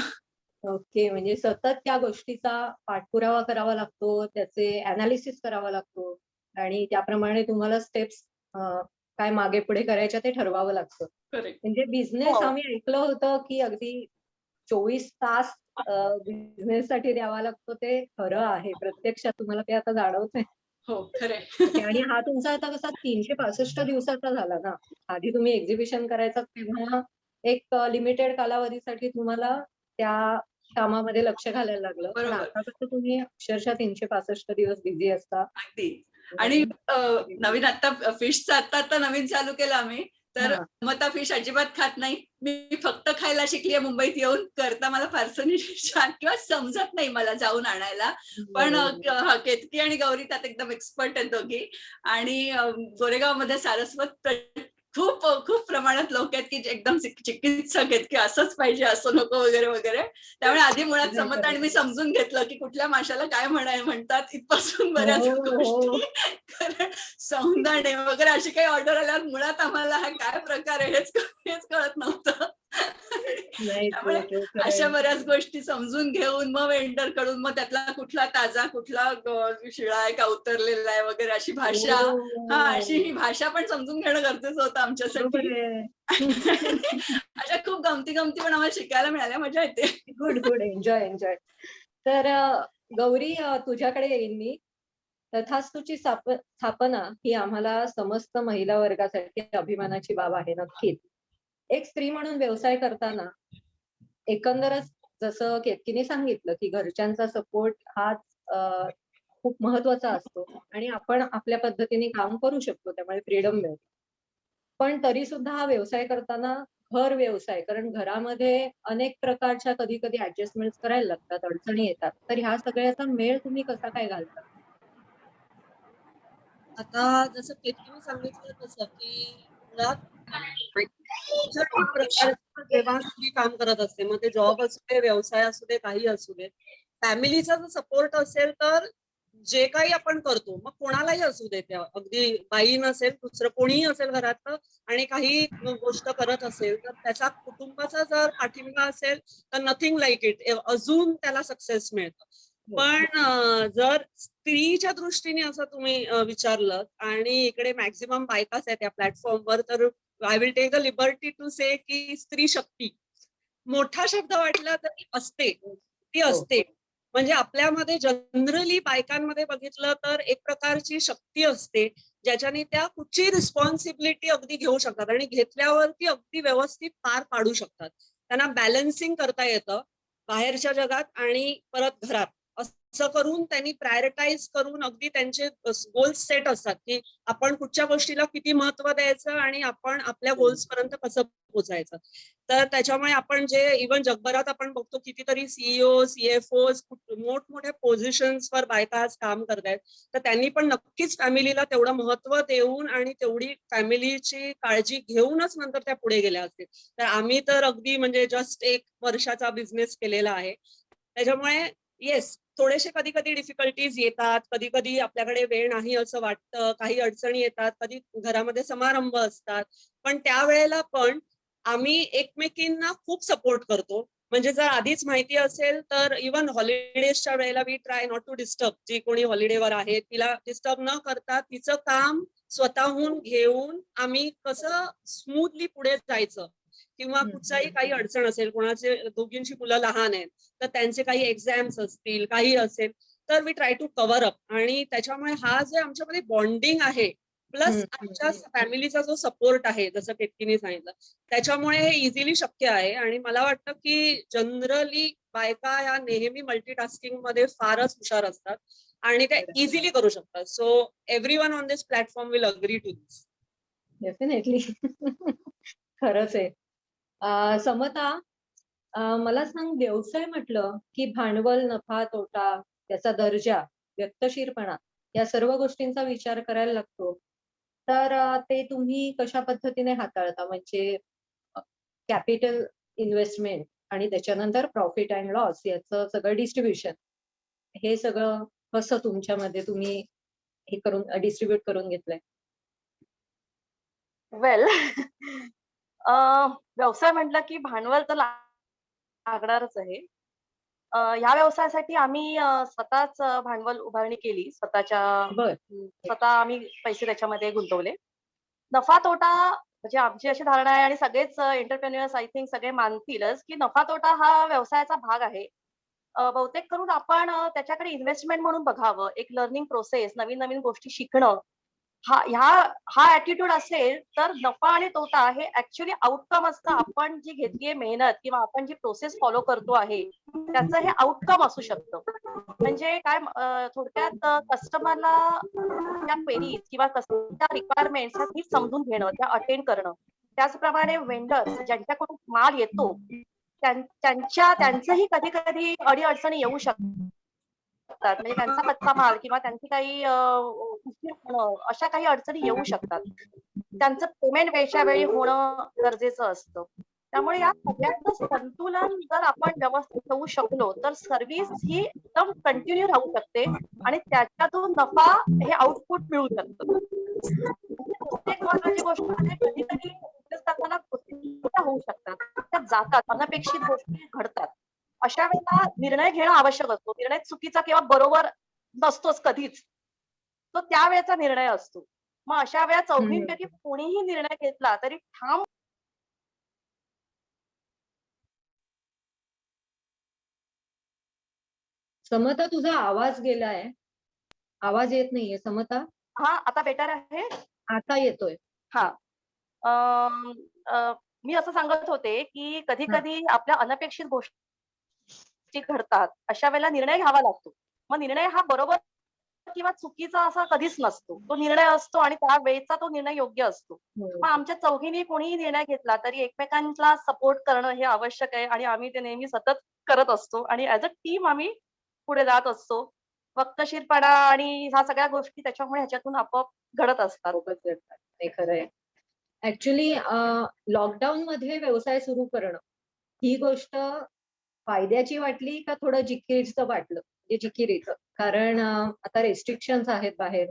ओके, म्हणजे सतत त्या गोष्टीचा पाठपुरावा करावा लागतो, त्याचे अनालिसिस करावा लागतो आणि त्याप्रमाणे तुम्हाला स्टेप्स काय मागे पुढे करायच्या ते ठरवावं लागतं. करेक्ट. म्हणजे बिझनेस हो. आम्ही ऐकलं होतं की अगदी 24 तास बिझनेस साठी द्यावा लागतो, ते खरं आहे. प्रत्यक्षात तुम्हाला ते आता जाणवतंय. हो, खरंय. ओके, आणि हा तुमचा आता कसा 365 दिवसाचा झाला ना. आधी तुम्ही एक्झिबिशन करायचा तेव्हा एक लिमिटेड कालावधीसाठी तुम्हाला त्या कामामध्ये लक्ष घालायला लागलं. पण बरोबर. आता कसं तुम्ही अक्षरशः 365 दिवस बिझी असता. अगदी. आणि नवीन आता फिशचं आता नवीन चालू केलं आम्ही. तर हां. मता फिश अजिबात खात नाही. मी फक्त खायला शिकलीये मुंबईत येऊन. करता मला फारसं नाही छान किंवा समजत नाही मला जाऊन आणायला. पण बरोबर. केतकी आणि गौरी त्यात एकदम एक्सपर्ट आहेत दोघी. आणि गोरेगावमध्ये सारस्वत खूप खूप प्रमाणात लोक आहेत की जे एकदम चिकित्सक आहेत की असंच पाहिजे, असं नको वगैरे वगैरे. त्यामुळे आधी मुळात नाही, समत आणि मी समजून घेतलं की कुठल्या माशाला काय म्हणतात इथपासून बऱ्याच हो, हो. गोष्टी. कारण सौंदाणे वगैरे अशी काही ऑर्डर आल्यावर मुळात आम्हाला हा काय प्रकार आहे हेच कळत नव्हतं. नाही, त्यामुळे ट्रू खरंय. अशा बऱ्याच गोष्टी समजून घेऊन मग वेंडर कडून मग त्यातला कुठला ताजा, कुठला शिळा आहे का उतरलेला आहे वगैरे अशी भाषा. हा, अशी ही भाषा पण समजून घेणं गरजेचं होतं आमच्यासाठी. बरोबर आहे. अशा खूप गमती पण आम्हाला शिकायला मिळाल्या, मजा येते. गुड. एन्जॉय. तर गौरी, तुझ्याकडे येईन मी. तथास्तूची स्थापना ही आम्हाला समस्त महिला वर्गासाठी अभिमानाची बाब आहे, नक्कीच. एक स्त्री म्हणून व्यवसाय करताना एकंदरच जसं केतकीने सांगितलं की घरच्यांचा सपोर्ट हाच खूप महत्वाचा असतो आणि आपण आपल्या पद्धतीने काम करू शकतो, त्यामुळे फ्रीडम मिळते. पण तरी सुद्धा हा व्यवसाय करताना घर व्यवसाय, कारण घरामध्ये अनेक प्रकारच्या कधी कधी ऍडजस्टमेंट करायला लागतात, अडचणी येतात. तर ह्या सगळ्याचा मेळ तुम्ही कसा काय घालता? आता जसं केतकीने सांगितलं तसं की मुळात कुठल्याही प्रकारचं जेव्हा स्त्री काम करत असते, मग ते जॉब असू दे, व्यवसाय असू दे, काही असू दे, फॅमिलीचा जर सपोर्ट असेल तर जे काही आपण करतो, मग कोणालाही असू दे, त्या अगदी बाई नसेल, दुसरं कोणीही असेल घरातलं आणि काही गोष्ट करत असेल तर त्याचा कुटुंबाचा जर पाठिंबा असेल तर नथिंग लाईक इट, अजून त्याला सक्सेस मिळतं. पण जर स्त्रीच्या दृष्टीने असं तुम्ही विचारलं आणि इकडे मॅक्झिमम बायकाच आहेत या प्लॅटफॉर्मवर, तर I will take the liberty to say की स्त्री शक्ती मोठा शब्द वाटला तरी असते, ती असते. म्हणजे आपल्यामध्ये जनरली बायकांमध्ये बघितलं तर एक प्रकारची शक्ती असते ज्याच्याने त्या कुठची रिस्पॉन्सिबिलिटी अगदी घेऊ शकतात आणि घेतल्यावरती अगदी व्यवस्थित पार पाडू शकतात. त्यांना बॅलन्सिंग करता येतं बाहेरच्या जगात आणि परत घरात. असं करून त्यांनी प्रायोरिटाईज करून अगदी त्यांचे गोल्स सेट असतात की आपण कुठच्या गोष्टीला किती महत्व द्यायचं आणि आपण आपल्या गोल्स पर्यंत कसं पोहोचायचं. तर त्याच्यामुळे आपण जे इव्हन जगभरात आपण बघतो कितीतरी सीईओ, सीएफओ मोठमोठ्या पोझिशन्सवर बायका आज काम करतायत, तर त्यांनी पण नक्कीच फॅमिलीला तेवढं महत्व देऊन आणि तेवढी फॅमिलीची काळजी घेऊनच नंतर त्या पुढे गेल्या असतील. तर आम्ही तर अगदी म्हणजे जस्ट 1 वर्षाचा बिझनेस केलेला आहे. त्याच्यामुळे येस, थोडेसे कधी कधी डिफिकल्टीज येतात, कधी कधी आपल्याकडे वेळ नाही असं वाटतं, काही अडचणी येतात, कधी घरामध्ये समारंभ असतात, पण त्यावेळेला पण आम्ही एकमेकींना खूप सपोर्ट करतो. म्हणजे जर आधीच माहिती असेल तर इव्हन हॉलिडेजच्या वेळेला we try not to disturb, जी कोणी हॉलिडेवर आहे तिला डिस्टर्ब न करता तिचं काम स्वतःहून घेऊन आम्ही कसं स्मूथली पुढे जायचं किंवा कुठचाही काही अडचण असेल, कोणाचे दोघींची मुलं लहान आहेत तर त्यांचे काही एक्झाम्स असतील, काही असेल, तर we try to cover up. आणि त्याच्यामुळे हा जे आमच्यामध्ये बॉन्डिंग आहे प्लस आमच्या फॅमिलीचा जो सपोर्ट आहे, जसं केतकीने सांगितलं, त्याच्यामुळे हे इझिली शक्य आहे. आणि मला वाटतं की जनरली बायका या नेहमी मल्टीटास्किंग मध्ये फारच हुशार असतात आणि त्या इझिली करू शकतात. So everyone on this platform will agree to this. Definitely. खरंच आहे. समता, मला सांग, व्यवसाय म्हटलं की भांडवल, नफा तोटा, त्याचा दर्जा, व्यक्तशीरपणा, या सर्व गोष्टींचा विचार करायला लागतो. तर ते तुम्ही कशा पद्धतीने हाताळता? म्हणजे कॅपिटल इन्व्हेस्टमेंट आणि त्याच्यानंतर प्रॉफिट अँड लॉस याचं सगळं डिस्ट्रीब्युशन, हे सगळं कसं तुमच्यामध्ये तुम्ही हे करून डिस्ट्रीब्यूट करून घेतलंय? वेल व्यवसाय म्हटलं की भांडवल तर लागणारच आहे. ह्या व्यवसायासाठी आम्ही स्वतःच भांडवल उभारणी केली. बर स्वतः आम्ही पैसे त्याच्यामध्ये गुंतवले. नफा तोटा म्हणजे आमची अशी धारणा आहे आणि सगळेच एंटरप्रेन्युअर्स आय थिंक सगळे मानतीलच, की नफा तोटा हा व्यवसायाचा भाग आहे. बहुतेक करून आपण त्याच्याकडे इन्व्हेस्टमेंट म्हणून बघावं. एक लर्निंग प्रोसेस, नवीन-नवीन गोष्टी शिकणं. हा ह्या हा ॲटिट्यूड असेल, तर नफा आणि तोटा हे ॲक्चुअली आउटकम असतं. आपण जी घेतलीये मेहनत किंवा आपण जी प्रोसेस फॉलो करतो आहे, त्याचं हे आउटकम असू शकतं. म्हणजे काय थोडक्यात कस्टमरला त्या क्वेरीज किंवा त्या रिक्वायरमेंट्स ह्या नीट समजून घेणं, त्या अटेंड करणं. त्याचप्रमाणे वेंडर्स ज्यांच्याकडून माल येतो, त्यांचंही कधी-कधी अडी-अडचणी येऊ शकतात. म्हणजे त्यांचा कच्चा माल किंवा त्यांची काही उशीर होणं, अशा काही अडचणी येऊ शकतात. त्यांचं पेमेंट वेळच्या वेळी होणं गरजेचं असतं. त्यामुळे या सगळ्यांचं संतुलन जर आपण व्यवस्थित ठेवू शकलो, तर सर्व्हिस ही एकदम कंटिन्यू राहू शकते आणि त्याच्यातून नफा हे आउटपुट मिळू शकतं. बहुतेक महत्त्वाची गोष्ट म्हणजे कधी-कधी बिझनेस करताना चुका होऊ शकतात. त्या जातात, अनपेक्षित गोष्टी घडतात. अशा वेळेला निर्णय घेणं आवश्यक असतो. निर्णय चुकीचा किंवा बरोबर नसतोच कधीच. तो त्यावेळेचा निर्णय असतो. मग अशा वेळेला चौघींपैकी कोणीही निर्णय घेतला तरी ठाम समता, तुझा आवाज गेलाय. आवाज येत नाहीये समता. हा आता बेटर आहे. आता येतोय. हा अं, मी असं सांगत होते की कधी हा. कधी आपल्या अनपेक्षित गोष्टी घडतात. अशा वेळेला निर्णय घ्यावा लागतो. मग निर्णय हा बरोबर किंवा चुकीचा असा कधीच नसतो. तो निर्णय असतो आणि त्या वेळेचा तो निर्णय योग्य असतो. हो. मग आमच्या चौघींनी कोणीही निर्णय घेतला तरी एकमेकांना सपोर्ट करणं हे आवश्यक आहे आणि आम्ही ते नेहमी सतत करत असतो आणि ऍज अ टीम आम्ही पुढे जात असतो. वक्तशीरपणा आणि ह्या सगळ्या गोष्टी त्याच्यामुळे ह्याच्यातून आपोआप घडत असतात. सोबत येतात. हे खरंय. ऍक्च्युली लॉकडाऊन मध्ये व्यवसाय सुरू करणं ही गोष्ट फायद्याची वाटली का थोडं जिकिरीचं वाटलं? म्हणजे जिकिरीचं. कारण आता रेस्ट्रिक्शन्स आहेत बाहेर.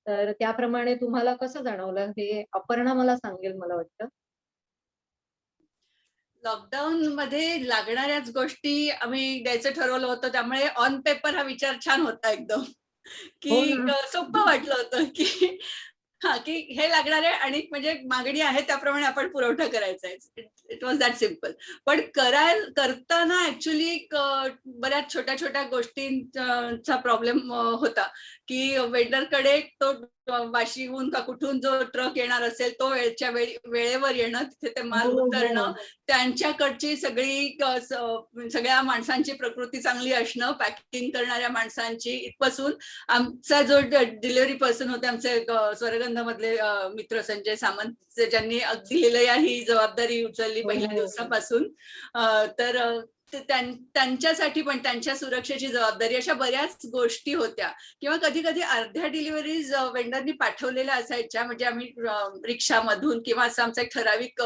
तर त्याप्रमाणे तुम्हाला कसं जाणवलं? हे अपर्णा मला सांगेल मला वाटतं. लॉकडाऊन मध्ये लागणाऱ्याच गोष्टी आम्ही द्यायचं ठरवलं होतं, त्यामुळे ऑन पेपर हा विचार छान होता एकदम. हो की ना. सोपं वाटलं होतं की हां, की हे लागणार आहे आणि म्हणजे मागणी आहे त्याप्रमाणे आपण पुरवठा करायचा आहे. It was that simple. पण करताना ॲक्चुअली बऱ्याच छोट्या-छोट्या गोष्टींचा प्रॉब्लेम होता, की वेंडरकडे तो वाशीहून का कुठून जो ट्रक येणार असेल, तो वेळच्या वेळी वेळेवर येणं, तिथे ते माल हो, उतरणं, हो. त्यांच्याकडची सगळ्या माणसांची प्रकृती चांगली असणं, पॅकिंग करणाऱ्या माणसांची इथपासून आमचा जो डिलिव्हरी पर्सन होते आमचे स्वरगंधामधले मित्र संजय सामंत, ज्यांनी अगदी लिलया ही जबाबदारी उचलली पहिल्या हो. दिवसापासून. तर त्यांच्यासाठी पण त्यांच्या सुरक्षेची जबाबदारी, अशा बऱ्याच गोष्टी होत्या. किंवा कधी कधी अर्ध्या डिलिव्हरीज वेंडरनी पाठवलेल्या असायच्या, म्हणजे आम्ही रिक्षामधून किंवा असं आमचं एक ठराविक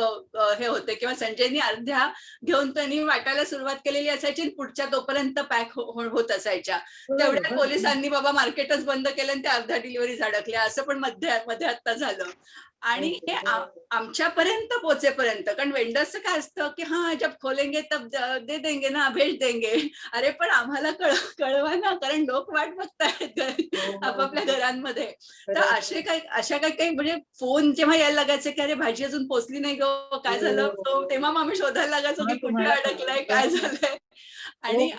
हे होते, किंवा संजयनी अर्ध्या घेऊन त्यांनी वाटायला सुरुवात केलेली असायची आणि पुढच्या तोपर्यंत पॅक होत असायच्या. तेवढ्यात पोलिसांनी बाबा मार्केटच बंद केलं आणि त्या अर्ध्या डिलिव्हरीज अडकल्या, असं पण मध्ये आता झालं. आणि हे आमच्यापर्यंत पोहोचेपर्यंत, कारण वेंडर्सचं काय असतं की हा जब खोलेंगे तब दे देंगे ना, भेज देंगे. अरे पण आम्हाला कळवा ना, कारण लोक वाट बघतायत आपापल्या घरांमध्ये. तर अशा काही म्हणजे फोन जेव्हा यायला लागायचे की अरे भाजी अजून पोचली नाही गं, काय झालं, तो तेव्हा मग आम्ही शोधायला लागायचो की कुठे अडकलाय, काय झालंय. आणि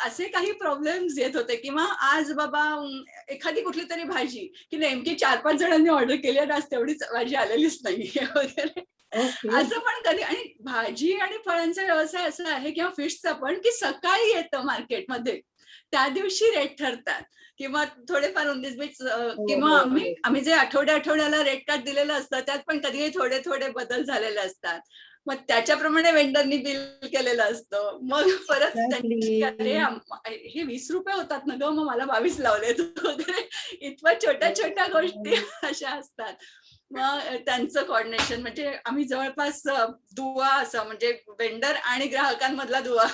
असे काही प्रॉब्लेम्स येत होते. किंवा आज बाबा एखादी कुठली तरी भाजी की नेमकी 4-5 जणांनी ऑर्डर केली आणि आज तेवढीच भाजी आलेलीच नाहीये वगैरे, असं पण कधी. आणि भाजी आणि फळांचा व्यवसाय असा आहे किंवा फिशचा पण, की सकाळी येतं मार्केटमध्ये, त्या दिवशी रेट ठरतात किंवा थोडेफार 19-20 किंवा आम्ही जे आठवड्याला रेट कार्ड दिलेलं असतं त्यात पण कधीही थोडे बदल झालेले असतात. मग त्याच्याप्रमाणे वेंडरनी बिल केलेलं असतं. मग परत त्यांची अरे हे 20 रुपये होतात ना गं, मग मला 22 लावलेत वगैरे, इतक्या छोट्या गोष्टी अशा असतात. मग त्यांचं कोऑर्डिनेशन म्हणजे आम्ही जवळपास दुवा असं, म्हणजे वेंडर आणि ग्राहकांमधला दुवा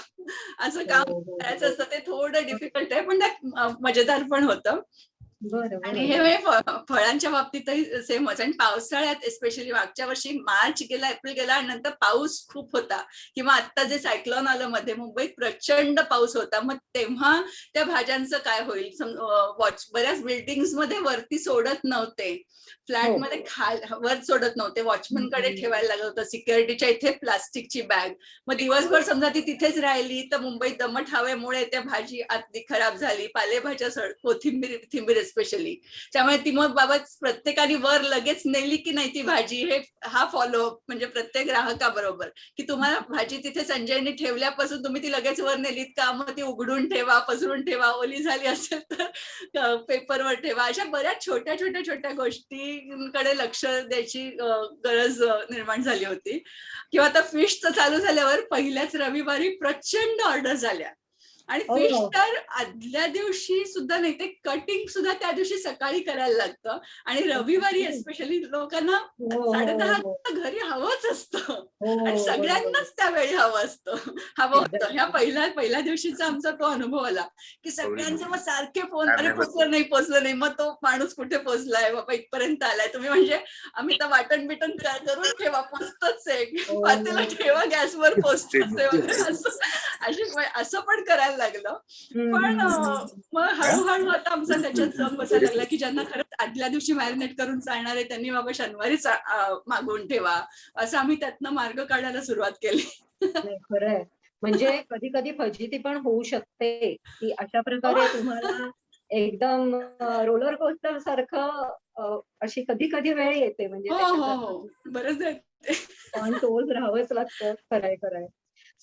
असं काम करायचं असतं. ते थोडं डिफिकल्ट आहे, पण त्यात मजेदार पण होतं. बरं आणि हे बरं म्हणजे फळांच्या बाबतीतही सेमच. आणि पावसाळ्यात एस्पेशली मागच्या वर्षी मार्च गेला, एप्रिल गेला आणि नंतर पाऊस खूप होता. किंवा आता जे सायक्लोन आलं मध्ये मुंबईत प्रचंड पाऊस होता. मग तेव्हा त्या भाज्यांचं काय होईल? बऱ्याच बिल्डिंग मध्ये वरती सोडत नव्हते, फ्लॅटमध्ये वर सोडत नव्हते, वॉचमनकडे ठेवायला लागत होतं, सिक्युरिटीच्या इथे प्लास्टिकची बॅग. मग दिवसभर समजा ती तिथेच राहिली तर मुंबईत दमट हवेमुळे त्या भाजी आतली खराब झाली, पालेभाज्या कोथिंबीर स्पेशली. त्यामुळे ती मग बाबा प्रत्येकाने वर लगेच नेली की नाही ती भाजी, हे हा फॉलोअप म्हणजे प्रत्येक ग्राहकाबरोबर, की तुम्हाला भाजी तिथे संजयने ठेवल्यापासून तुम्ही ती लगेच वर नेलीत का, मग ती उघडून ठेवा, पसरून ठेवा, ओली झाली असेल तर पेपरवर ठेवा. अशा बऱ्याच छोट्या छोट्या छोट्या गोष्टींकडे लक्ष द्यायची गरज निर्माण झाली होती. किंवा आता फिशचं चालू झाल्यावर पहिल्याच रविवारी प्रचंड ऑर्डर झाल्या. आणि फिश हो तर आदल्या दिवशी सुद्धा नाही, ते कटिंग सुद्धा त्या दिवशी सकाळी करायला लागतं. आणि रविवारी एस्पेशली लोकांना हो हो 10:30 हो घरी हवंच असतं. हो आणि बरोबर सगळ्यांनाच त्यावेळी हवं होतं. ह्या एक्झॅक्टली पहिल्या दिवशीचा आमचा तो अनुभव आला, की सगळ्यांचे मग सारखे फोन, अरे पोचलं नाही, मग तो माणूस कुठे पोचलाय बाबा, इथपर्यंत आलाय तुम्ही, म्हणजे आम्ही तर वाटण बिटण करून ठेवा, पोचतच आहे, पातेला ठेवा गॅसवर, पोचतच आहे वगैरे, असं पण करायला लागलं. पण मग हळूहळू आता आमचा त्याच्यात जम बसायला लागला, की ज्यांना खरंच आदल्या दिवशी मॅरिनेट करून चालणार आहे त्यांनी बाबा शनिवारीच मागवून ठेवा, असं आम्ही त्यातनं मार्ग काढायला सुरुवात केली. नाही खरंय. म्हणजे कधी कधी फजिती पण होऊ शकते, की अशा प्रकारे तुम्हाला एकदम रोलर कोस्टर सारखं अशी कधी कधी वेळ येते, म्हणजे हो हो त्याच्यात हो, बरंच आहे ते. ऑन टोज राहावंच लागतं. खरंय खरंय.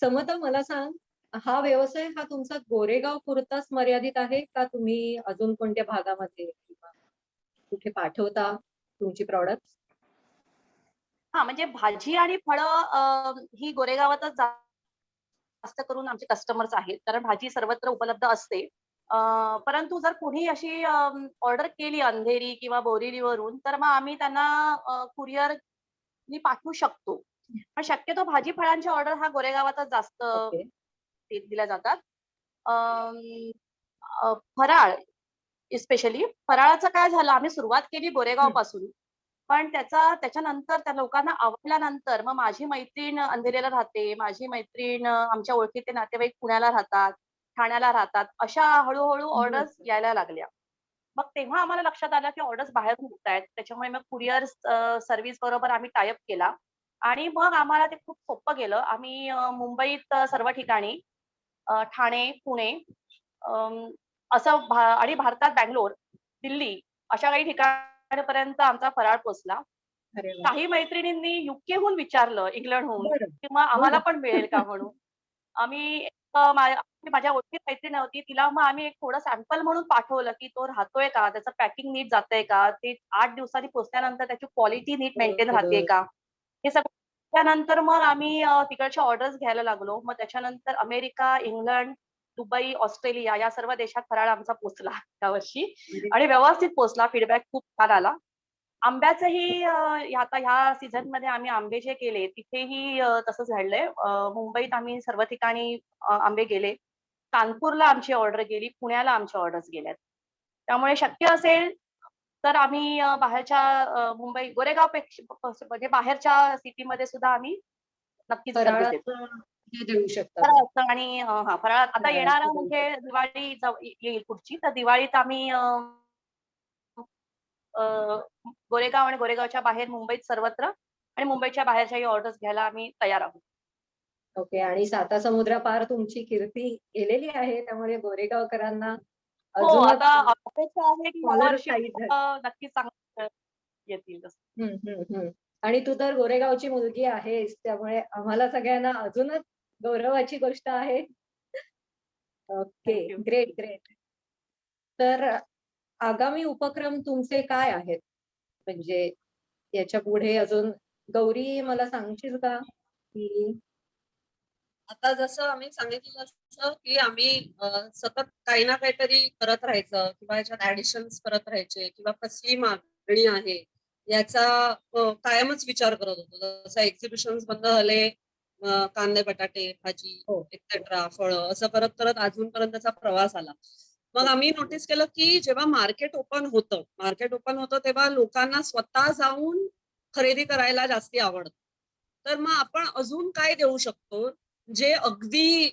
समता मला सांग, हा व्यवसाय हा तुमचा गोरेगाव पुरताच मर्यादित आहे का तुम्ही अजून कोणत्या भागामध्ये किंवा कुठे पाठवता तुमची प्रॉडक्ट? हा, म्हणजे भाजी आणि फळं ही गोरेगावातच जास्त करून आमचे कस्टमर्स आहेत, कारण भाजी सर्वत्र उपलब्ध असते. परंतु जर कोणी अशी ऑर्डर केली अंधेरी किंवा बोरिवलीवरून, तर मग आम्ही त्यांना कुरिअरनी पाठवू शकतो. पण शक्यतो भाजी फळांच्या ऑर्डर हा गोरेगावातच जास्त ओके. दिल्या जातात. अं, फराळ स्पेशली फराळाचं काय झालं, आम्ही सुरुवात केली गोरेगाव पासून, पण त्याच्यानंतर त्या लोकांना आवडल्यानंतर मग माझी मैत्रीण अंधेरीला राहते, माझी मैत्रीण आमच्या ओळखीचे नातेवाईक पुण्याला राहतात, ठाण्याला राहतात, अशा हळूहळू ऑर्डर्स यायला लागल्या. मग तेव्हा आम्हाला लक्षात आलं की ऑर्डर्स बाहेरून येत आहेत, त्याच्यामुळे मग कुरिअर सर्व्हिस बरोबर आम्ही टायअप केला. आणि मग आम्हाला ते खूप सोपं गेलं. आम्ही मुंबईत सर्व ठिकाणी, ठाणे, पुणे, अं, आणि भारतात बंगलोर, दिल्ली अशा काही ठिकाणापर्यंत आमचा फराळ पोहोचला. अरे वा. काही मैत्रिणींनी युकेहून विचारलं, इंग्लंडहून, बरं की मग आम्हाला बरं. पण मिळेल का म्हणून. आम्ही माझ्या ओळखीत मैत्रीण होती, तिला मग आम्ही एक थोडं सॅम्पल म्हणून पाठवलं, की तो राहतोय का, त्याचं पॅकिंग नीट जातंय का, ते 8 दिवसांनी पोहोचल्यानंतर त्याची क्वालिटी नीट मेंटेन राहतेय बरोबर. का, हे सगळं. त्यानंतर मग आम्ही तिकडच्या ऑर्डर्स घ्यायला लागलो. मग त्याच्यानंतर अमेरिका, इंग्लंड, दुबई, ऑस्ट्रेलिया या सर्व देशात फराळ आमचा पोहोचला यावर्षी, अरे आणि व्यवस्थित पोहोचला. फीडबॅक खूप छान आला. आंब्याचंही आता ह्या सीझन मध्ये आम्ही आंबे जे केले तिथेही तसंच घडलंय. मुंबईत आम्ही सर्व ठिकाणी आंबे गेले. कानपूरला आमची ऑर्डर गेली, पुण्याला आमच्या ऑर्डर्स गेल्यात. त्यामुळे शक्य असेल तर आम्ही बाहेरच्या मुंबई, गोरेगावपेक्षा म्हणजे बाहेरच्या सिटीमध्ये सुद्धा आम्ही नक्कीच सर्व्हिस देतो. फराळाचं हे देऊ शकता तुम्ही. फराळाचं आणि फराळात आता फराळाचं येणारं देऊ म्हणजे शकता. दिवाळी येईल पुढची, तर दिवाळीत आम्ही अ, गोरेगाव आणि गोरेगावच्या बाहेर मुंबईत सर्वत्र आणि मुंबईच्या बाहेरच्याही ऑर्डर्स घ्यायला आम्ही तयार आहोत. ओके. आणि साता समुद्रापार तुमची कीर्ती गेलेली आहे, त्यामुळे गोरेगावकरांना हो, अजूनच आता अपेक्षा आहे की कॉलर यावर्षी टाईट झाली. नक्कीच चांगले येतील. आणि तू तर गोरेगावची मुलगी आहेस, त्यामुळे आम्हाला सगळ्यांना अजूनच गौरवाची गोष्ट आहे. Okay. Thank you. Great great. तर आगामी उपक्रम तुमचे काय आहेत? म्हणजे याच्या पुढे अजून गौरी मला सांगशील का, की आता जसं आम्ही सांगितलं असं की आम्ही सतत काही ना काहीतरी करत राहायचं किंवा याच्यात ऍडिशन्स करत राहायचे किंवा कसली मागणी आहे याचा कायमच विचार करत होतो. जसं एक्झिबिशन बंद झाले, कांदे बटाटे भाजी हो एक्सेट्रा फळं असं करत करत अजूनपर्यंतचा प्रवास आला. मग आम्ही नोटीस केलं की जेव्हा मार्केट ओपन होतं तेव्हा लोकांना स्वतः जाऊन खरेदी करायला जास्ती आवडतं. तर मग आपण अजून काय देऊ शकतो जे अगदी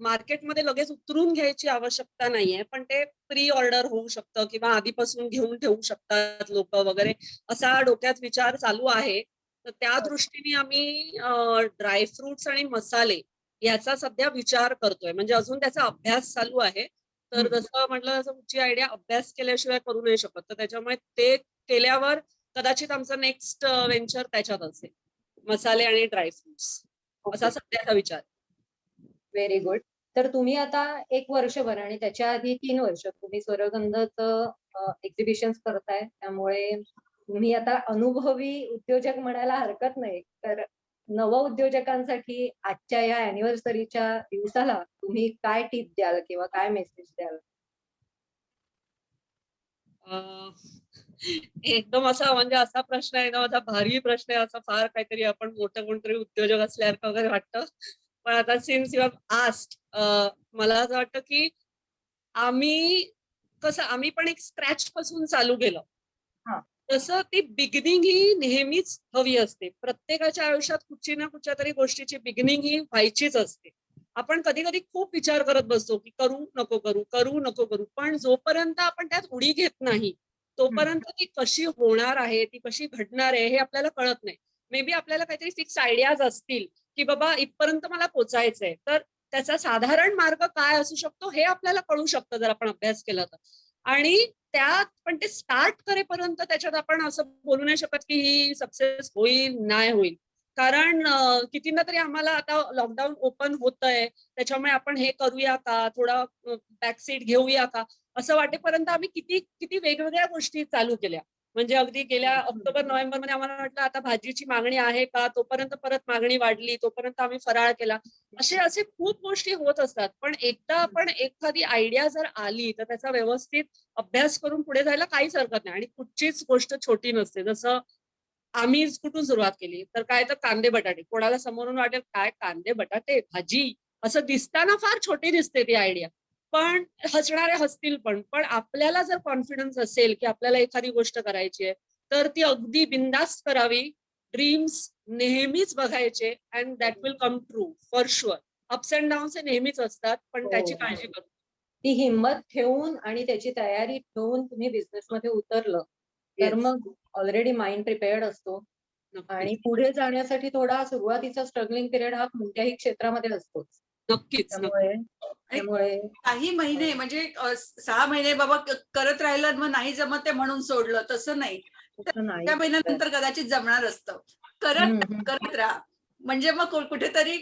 मार्केटमध्ये लगेच उतरून घ्यायची आवश्यकता नाहीये, पण ते प्री ऑर्डर होऊ शकतं किंवा आधीपासून घेऊन ठेवू शकतात लोक वगैरे, असा डोक्यात विचार चालू आहे. तर त्या दृष्टीने आम्ही ड्रायफ्रुट्स आणि मसाले याचा सध्या विचार करतोय. म्हणजे अजून त्याचा अभ्यास चालू आहे. तर जसं म्हटलं तसं तुमची आयडिया अभ्यास केल्याशिवाय करू नाही शकत. तर त्याच्यामुळे ते केल्यावर कदाचित आमचं नेक्स्ट व्हेंचर त्याच्यात असेल. मसाले आणि ड्रायफ्रुट्स असा सध्याचा विचार. Very good. तर तुम्ही आता 1 वर्षभर आणि त्याच्या आधी 3 वर्ष तुम्ही स्वरगंधचं एक्झिबिशन करताय. त्यामुळे तुम्ही आता अनुभवी उद्योजक म्हणायला हरकत नाही. तर नवउद्योजकांसाठी आजच्या या अॅनिव्हर्सरीच्या दिवसाला तुम्ही काय टिप द्याल किंवा काय मेसेज द्याल? एकदम असा म्हणजे असा प्रश्न आहे ना, माझा भारी प्रश्न आहे. असा फार काहीतरी आपण मोठं कोणतरी उद्योजक असल्यासारखं वगैरे वाटतं. पण आता सिन्स यू हॅव आस्क्ड, मला असं वाटतं की आम्ही पण एक स्क्रॅच पासून चालू केलं. हा. तसं ती बिगिनिंग ही नेहमीच हवी असते. प्रत्येकाच्या आयुष्यात कुठची ना कुठच्या तरी गोष्टीची बिगिनिंग ही व्हायचीच असते. आपण कधी कधी खूप विचार करत बसतो की करू नको करू, पण जोपर्यंत आपण त्यात उडी घेत नाही तोपर्यंत ती कशी होणार आहे, ती कशी घडणार आहे हे आपल्याला कळत नाही. मे बी आपल्याला काहीतरी फिक्स आयडियाज असतील की बाबा इथपर्यंत मला पोचायचंय, तर त्याचा साधारण मार्ग काय असू शकतो हे आपल्याला कळू शकतं जर आपण अभ्यास केला तर. आणि त्यात पण ते स्टार्ट करेपर्यंत त्याच्यात आपण असं बोलू नाही शकत की ही सक्सेस होईल नाही होईल. कारण कितींदा तरी आम्हाला आता लॉकडाऊन ओपन होतंय त्याच्यामुळे आपण हे करूया का, थोडा बॅकसीट घेऊया का, असं वाटेपर्यंत आम्ही किती किती वेगवेगळ्या गोष्टी चालू केल्या. म्हणजे अगदी गेल्या ऑक्टोबर नोव्हेंबर मध्ये आम्हाला वाटलं आता भाजीची मागणी आहे का, तोपर्यंत परत मागणी वाढली, तोपर्यंत आम्ही फराळ केला. असे खूप गोष्टी होत असतात. पण एकदा आपण एखादी आयडिया जर आली तर त्याचा व्यवस्थित अभ्यास करून पुढे जायला काहीच हरकत नाही. आणि कुठचीच गोष्ट छोटी नसते. जसं आम्ही कुठून सुरुवात केली तर काय तर कांदे बटाटे. कोणाला समोरून वाटेल काय कांदे बटाटे भाजी, असं दिसताना फार छोटी दिसते ती आयडिया. पण हसणारे हसतील पण आपल्याला जर कॉन्फिडन्स असेल की आपल्याला एखादी गोष्ट करायची आहे तर ती अगदी बिंदास्त करावी. ड्रीम्स नेहमीच बघायचे and that will come true for sure. Ups and downs हे नेहमीच असतात, पण त्याची काळजी करू. ती हिंमत ठेवून आणि त्याची तयारी ठेवून तुम्ही बिझनेस मध्ये उतरलं तर Yes. मग ऑलरेडी माइंड प्रिपेअर्ड असतो. आणि नक्कीच पुढे जाण्यासाठी थोडा सुरुवातीचा स्ट्रगलिंग पिरियड हा कोणत्याही क्षेत्रामध्ये असतोच. नक्कीच त्यामुळे त्यामुळे काही महिने म्हणजे 6 महिने बाबा करत राहिलं मग नाही जमत ते म्हणून सोडलं तसं नाही. तसं नाही. त्या महिन्यानंतर कदाचित जमणार असतं. करत राहा. म्हणजे मग कुठेतरी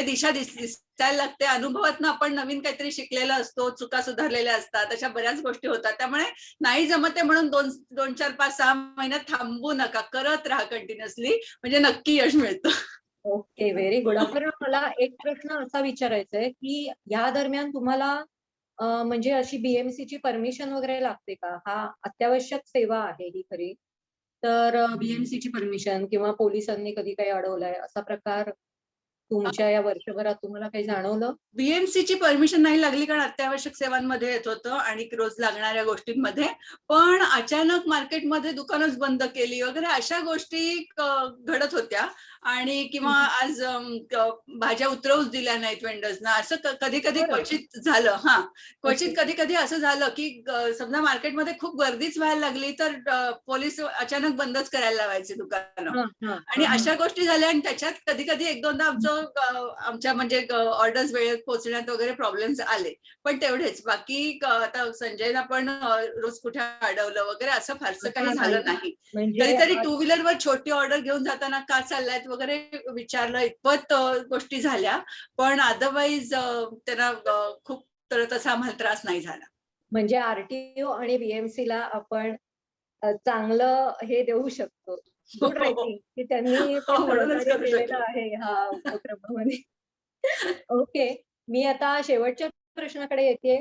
दिशा दिसायला लागते. अनुभवातनं आपण नवीन काहीतरी शिकलेला असतो, चुका सुधारलेल्या असतात, अशा बऱ्याच गोष्टी होतात. त्यामुळे नाही जमते म्हणून 2, 4, 5, 6 महिन्यात थांबू नका. करत राहा कंटिन्युअसली, म्हणजे नक्की यश मिळतं. Okay, very good. पण मला एक प्रश्न असा विचारायचा आहे की या दरम्यान तुम्हाला म्हणजे अशी BMC ची परमिशन वगैरे लागते का? हा अत्यावश्यक सेवा आहे ही खरी. तर BMC ची परमिशन किंवा पोलिसांनी कधी काही अडवलंय असा प्रकार तुमच्या या वर्षभरात तुम्हाला काही जाणवलं? BMC ची परमिशन नाही लागली कारण अत्यावश्यक सेवांमध्ये येत होतं आणि रोज लागणाऱ्या गोष्टींमध्ये. पण अचानक मार्केटमध्ये दुकानच बंद केली वगैरे अशा गोष्टी घडत होत्या. आणि किंवा आज भाज्या उतरवूच दिल्या नाहीत वेंडर्सना, असं कधी कधी क्वचित झालं. क्वचित कधी कधी असं झालं की समजा मार्केटमध्ये खूप गर्दीच व्हायला लागली तर पोलीस अचानक बंदच करायला लावायचे दुकानं. आणि अशा गोष्टी झाल्या. आणि त्याच्यात कधी कधी 1-2दा आमच्या म्हणजे ऑर्डर्स वेळेत पोहोचण्यात वगैरे प्रॉब्लेम्स आले. पण तेवढेच. बाकी आता संजयला पण रोज कुठे अडवलं वगैरे असं फारसं काही झालं नाही. कधीतरी 2 व्हीलरवर छोटी ऑर्डर घेऊन जाताना का चाललायत वगैरे विचारलं, इतपत गोष्टी झाल्या. पण अदरवाईज त्यांना खूप तसा आम्हाला त्रास नाही झाला. म्हणजे RTO आणि BMC ला आपण चांगलं हे देऊ शकतो. गुड रायटिंग की त्यांनी पण म्हणूनच सहकार्य करू केलेलं शकलो. आहे हा उपक्रमामध्ये. ओके, मी आता शेवटच्या प्रश्नाकडे येते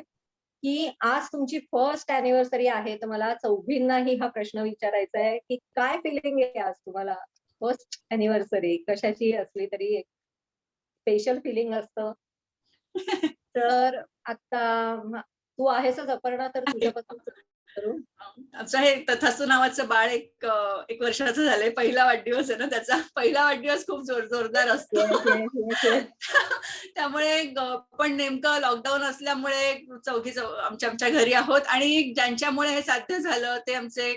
की आज तुमची फर्स्ट अॅनिव्हर्सरी आहे, तर मला चौघींनाही हा प्रश्न विचारायचा आहे की काय फिलिंग आहे आज तुम्हाला? फर्स्ट अॅनिव्हर्सरी कशाची असली तरी एक स्पेशल फिलिंग असतं. तर आता तू आहेसच अपर्णा, तर तुझ्यापासून करू. आमचं हे तथास्तू नावाचं बाळ एक वर्षाचं झालंय. पहिला वाढदिवस आहे ना त्याचा. पहिला वाढदिवस खूप जोरदार असतो. Yes, yes, yes, yes. त्यामुळे पण नेमकं लॉकडाऊन असल्यामुळे आमच्या घरी आहोत आणि ज्यांच्यामुळे हे साध्य झालं ते आमचे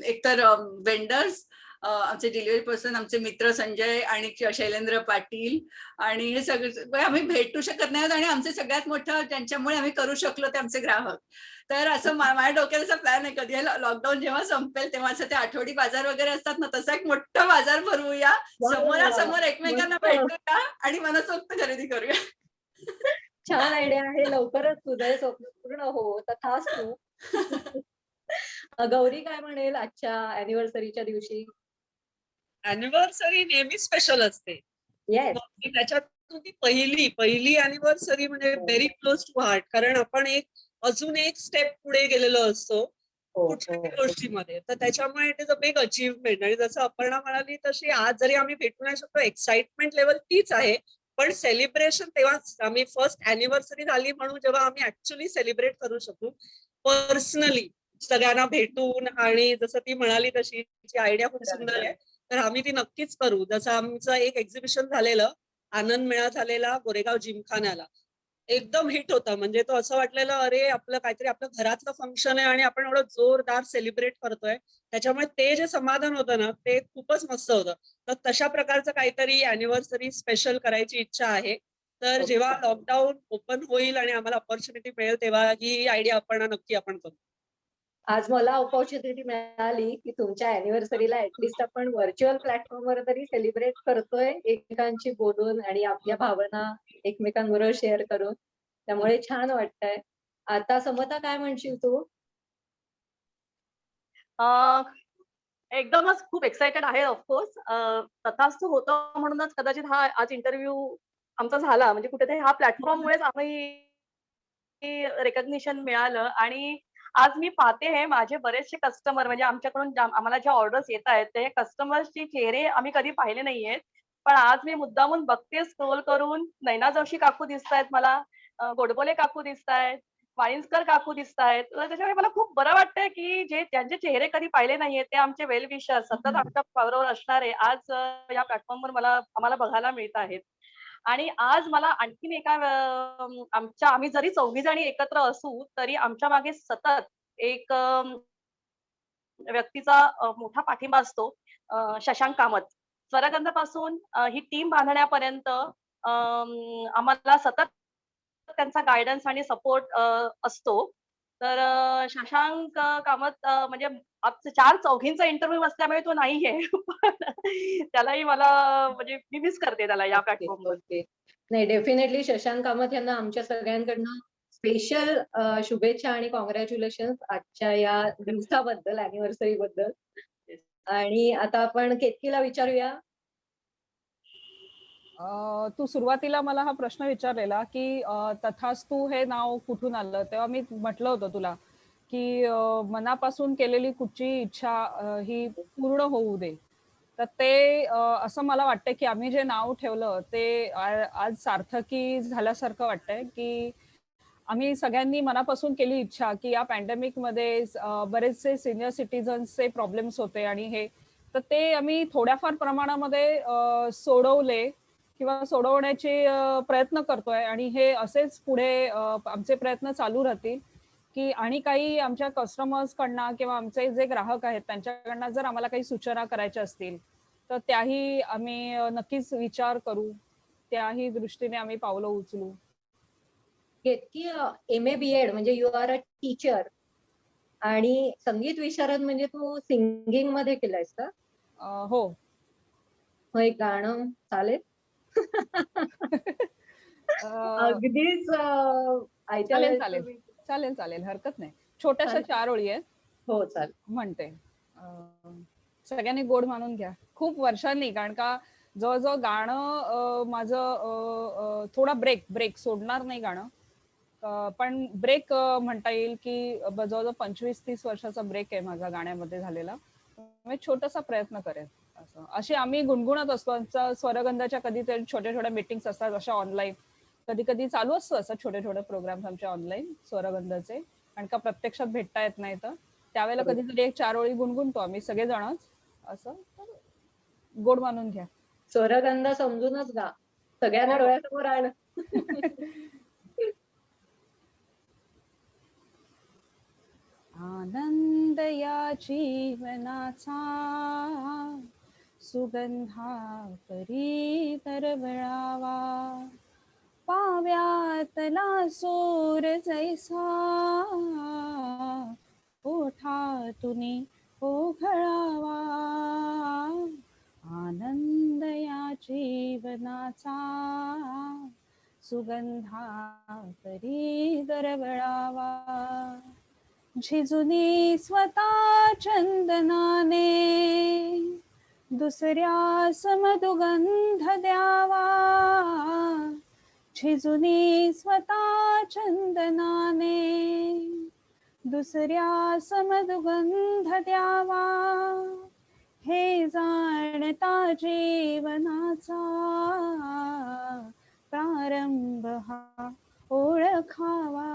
एकतर वेंडर्स, आमचे डिलिव्हरी पर्सन, आमचे मित्र संजय आणि शैलेंद्र पाटील, आणि हे सगळे आम्ही भेटू शकत नाही आणि आमचे सगळ्यात मोठं ज्यांच्यामुळे आम्ही करू शकलो ते आमचे ग्राहक. तर असं माझ्या डोक्यात असा प्लॅन आहे, कधी लॉकडाऊन जेव्हा संपेल तेव्हा असं ते आठवडी बाजार वगैरे असतात ना, तसा एक मोठा बाजार भरवूया, समोरासमोर एकमेकांना मस्त. भेटूया आणि मनसोक्त खरेदी करूया. छान आयडिया आहे. लवकरच तुझं हे स्वप्न पूर्ण हो. तथास्तु. गौरी काय म्हणेल आजच्या अॅनिव्हर्सरीच्या दिवशी? अॅनिव्हर्सरी नेहमी स्पेशल असते. येस. मग त्याच्यातून ती पहिली अॅनिव्हर्सरी म्हणजे व्हेरी क्लोज टू हार्ट, कारण आपण अजून एक स्टेप पुढे गेलेलो असतो कुठल्याही गोष्टीमध्ये. तर त्याच्यामुळे it is a big achievement. आणि जसं अपर्णा म्हणाली तशी आज जरी आम्ही भेटू नाही शकतो, एक्साइटमेंट लेवल तीच आहे, पण सेलिब्रेशन तेव्हाच आम्ही फर्स्ट अॅनिव्हर्सरी झाली म्हणून जेव्हा आम्ही ऍक्च्युअली सेलिब्रेट करू शकू पर्सनली सगळ्यांना भेटून. आणि जसं ती म्हणाली तशी ती आयडिया खूप सुंदर आहे, तर आम्ही ती नक्कीच करू. जसं आमचं एक एक्झिबिशन झालेलं, आनंद मेळा झालेला गोरेगाव जिमखान्याला, एकदम हिट होता. म्हणजे तो असं वाटलेलं, अरे आपलं काहीतरी आपलं घरातलं फंक्शन आहे आणि आपण एवढं जोरदार सेलिब्रेट करतोय. त्याच्यामुळे ते जे समाधान होतं ना, ते खूपच मस्त होतं. तर तशा प्रकारचं काहीतरी अॅनिव्हर्सरी स्पेशल करायची इच्छा आहे. तर जेव्हा लॉकडाऊन ओपन होईल आणि आम्हाला ऑपॉर्च्युनिटी मिळेल तेव्हा ही आयडिया नक्की आपण करू. आज मला ऑपॉर्च्युनिटी मिळाली की तुमच्या अॅनिव्हर्सरीला ऍटलिस्ट आपण व्हर्च्युअल प्लॅटफॉर्मवर तरी सेलिब्रेट करतोय, एकमेकांशी बोलून आणि आपल्या भावना एकमेकांबरोबर शेअर करून. त्यामुळे छान वाटतंय. आता समता काय म्हणशील तू? एकदमच खूप एक्सायटेड आहे ऑफकोर्स. तथास्तु होतं म्हणूनच कदाचित हा आज इंटरव्ह्यू आमचा झाला. म्हणजे कुठेतरी हा प्लॅटफॉर्ममुळेच आम्ही रेकग्निशन मिळालं. आणि आज मी पाहते हे माझे बरेचसे कस्टमर, म्हणजे आमच्याकडून आम्हाला ज्या ऑर्डर्स येत आहेत ते कस्टमर्सचे चेहरे आम्ही कधी पाहिले नाहीयेत. पण आज मी मुद्दामून बघते स्क्रोल करून, नैना जोशी काकू दिसतायत मला, गोडबोले काकू दिसतायत, वाळिंजकर काकू दिसतायत. तर त्याच्यामुळे मला खूप बरं वाटतंय की ज्यांचे चेहरे कधी पाहिले नाहीयेत ते आमचे वेल विशर सतत आमच्या बरोबर असणारे आज या प्लॅटफॉर्मवर आम्हाला बघायला मिळत आहेत. आणि आज मला आणखीन एका आम्ही जरी 4 जणी एकत्र असू तरी आमच्या मागे सतत एक व्यक्तीचा मोठा पाठिंबा असतो. शशांक कामत. स्वरगंधापासून ही टीम बांधण्यापर्यंत आम्हाला सतत त्यांचा गाईडन्स आणि सपोर्ट असतो. तर शशांक कामत म्हणजे आमचं 4 चौघींचा इंटरव्ह्यू असल्यामुळे तो नाहीये. पण त्यालाही मला म्हणजे मी मिस करते त्याला या प्लॅटफॉर्मवर. ओके. नाही, डेफिनेटली शशांक कामत यांना आमच्या सगळ्यांकडनं स्पेशल शुभेच्छा आणि कॉंग्रॅच्युलेशन आजच्या या दिवसाबद्दल, अॅनिव्हर्सरी बद्दल. आणि आता आपण केतकीला विचारूया. तू सुरुवातीला मला हा प्रश्न विचारलेला की तथास्तु हे नाव कुठून आलं, तेव्हा मी म्हटलं होतं तुला की मनापासून केलेली कुठची इच्छा ही पूर्ण होऊ दे. तर ते असं मला वाटतं की आम्ही जे नाव ठेवलं ते आज सार्थकी झाल्यासारखं वाटतंय की आम्ही सगळ्यांनी मनापासून केली इच्छा की या पॅन्डेमिक मध्ये बरेचसे सिनियर सिटीजन्सचे प्रॉब्लेम्स होते आणि हे तर ते आम्ही थोड्याफार प्रमाणामध्ये सोडवले किंवा सोडवण्याचे प्रयत्न करतोय. आणि हे असेच पुढे आमचे प्रयत्न चालू राहतील की आणि काही आमच्या कस्टमर्स कडनं किंवा आमचे जे ग्राहक आहेत त्यांच्याकडनं जर आम्हाला काही सूचना करायच्या असतील तर त्याही आम्ही नक्कीच विचार करू, त्याही दृष्टीने आम्ही पावलं उचलू. केतकी, MA BEd म्हणजे यू आर अ टीचर आणि संगीत विशारद म्हणजे तू सिंगिंग मध्ये केलंयस का? हो. मग एक गाणं चालेल? अगदीच आयत्या चालेल वेळेस चालेल चालेल चालेल हरकत नाही. छोट्याशा 4 ओळी आहेत. हो चालेल. म्हणते सगळ्यांनी गोड मानून घ्या. खूप वर्षांनी, कारण का जवळजवळ गाणं माझं थोडा ब्रेक सोडणार नाही गाणं, पण ब्रेक म्हणता येईल की जवळजवळ 25-30 वर्षाचा ब्रेक आहे माझा गाण्यामध्ये झालेला. मी छोटासा प्रयत्न करेन. असे आम्ही गुणगुणत असतो. स्वरगंधाच्या कधीतरी छोट्या छोट्या मीटिंग्स असतात अशा ऑनलाईन, कधी कधी चालू असतं असं छोटे छोटे प्रोग्राम आमचे ऑनलाईन स्वरगंधाचे, कारण का प्रत्यक्षात भेटता येत नाही तर त्यावेळेला कधीतरी एक 4 ओळी गुणगुणतो आम्ही सगळेजणच असं. तर गोड मानून घ्या. स्वरगंध समजूनच गा, सगळ्यांना हो. डोळ्यासमोर आलं. आनंद या जीवनाचा सुगंधा परी दरवळावा, पाव्यातला सूर जैसा ओठातुनी ओघळावा. आनंद या जीवनाचा सुगंधा परी दरवळावा, झिजुनी स्वतः चंदनाने दुसऱ्या समदुगंध द्यावा, झिजुनी स्वतः चंदनाने दुसऱ्या समदुगंध द्यावा. हे जाणता जीवनाचा प्रारंभ हा ओळखावा.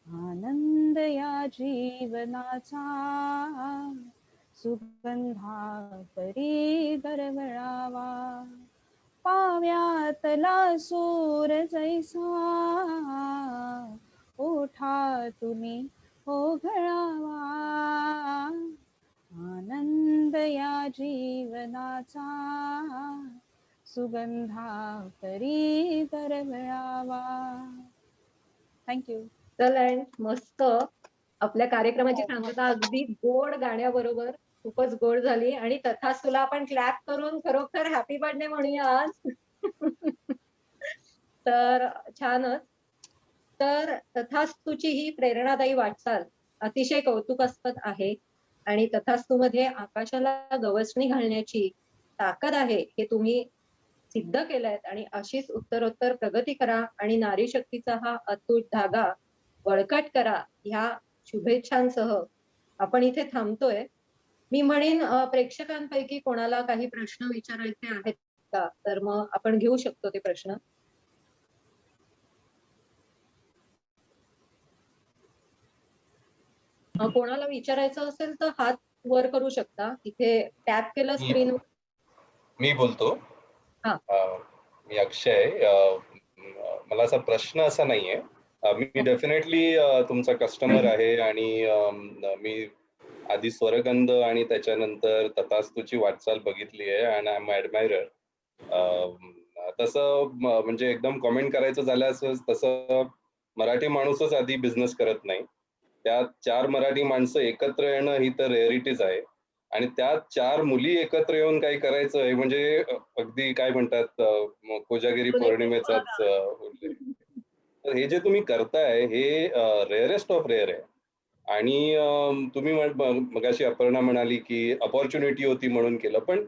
आनंद या जीवनाचा सुगंधा परी दरवळावा, पाव्यातला सूर जैसा ओठातुनी ओघळावा. आनंद या जीवनाचा सुगंधा परी दरवळावा. थँक्यू. एक्सलंट, मस्त. आपल्या कार्यक्रमाची सांगता अगदी गोड गाण्याबरोबर खूपच गोड झाली. आणि तथास्तुला आपण क्लॅप करून खरोखर हॅपी बर्थडे म्हणूया आज. तर छानच. तर तथास्तूची ही प्रेरणादायी वाटचाल अतिशय कौतुकास्पद आहे. आणि तथास्तूमध्ये आकाशाला गवसणी घालण्याची ताकद आहे हे तुम्ही सिद्ध केलंय. आणि अशीच उत्तरोत्तर प्रगती करा आणि नारी शक्तीचा हा अतूट धागा बळकट करा, ह्या शुभेच्छांसह आपण इथे थांबतोय. मी म्हणेन प्रेक्षकांपैकी कोणाला काही प्रश्न विचारायचे आहेत का, तर मग आपण घेऊ शकतो ते प्रश्न. कोणाला विचारायचं असेल तर हात वर करू शकता, इथे टॅप केलं स्क्रीन. मी बोलतो. हा. मी अक्षय. मला असा प्रश्न असा नाहीये. मी डेफिनेटली तुमचा कस्टमर आहे आणि मी आधी स्वरगंध आणि त्याच्यानंतर तथास्तूची वाटचाल बघितली आहे आणि आय एम ॲडमायरर. तसं म्हणजे एकदम कॉमेंट करायचं झाल्यास तसं मराठी माणूसच आधी बिझनेस करत नाही. त्यात 4 मराठी माणसं एकत्र येणं ही तर रेअरिटीज आहे. आणि त्यात 4 मुली एकत्र येऊन काही करायचं हे म्हणजे अगदी काय म्हणतात कोजागिरी पौर्णिमेचाच उल्लेख. तर हे जे तुम्ही करताय हे रेअरेस्ट ऑफ रेअर आहे. आणि तुम्ही मगाशी अपर्णा म्हणाली की अपॉर्च्युनिटी होती म्हणून केलं, पण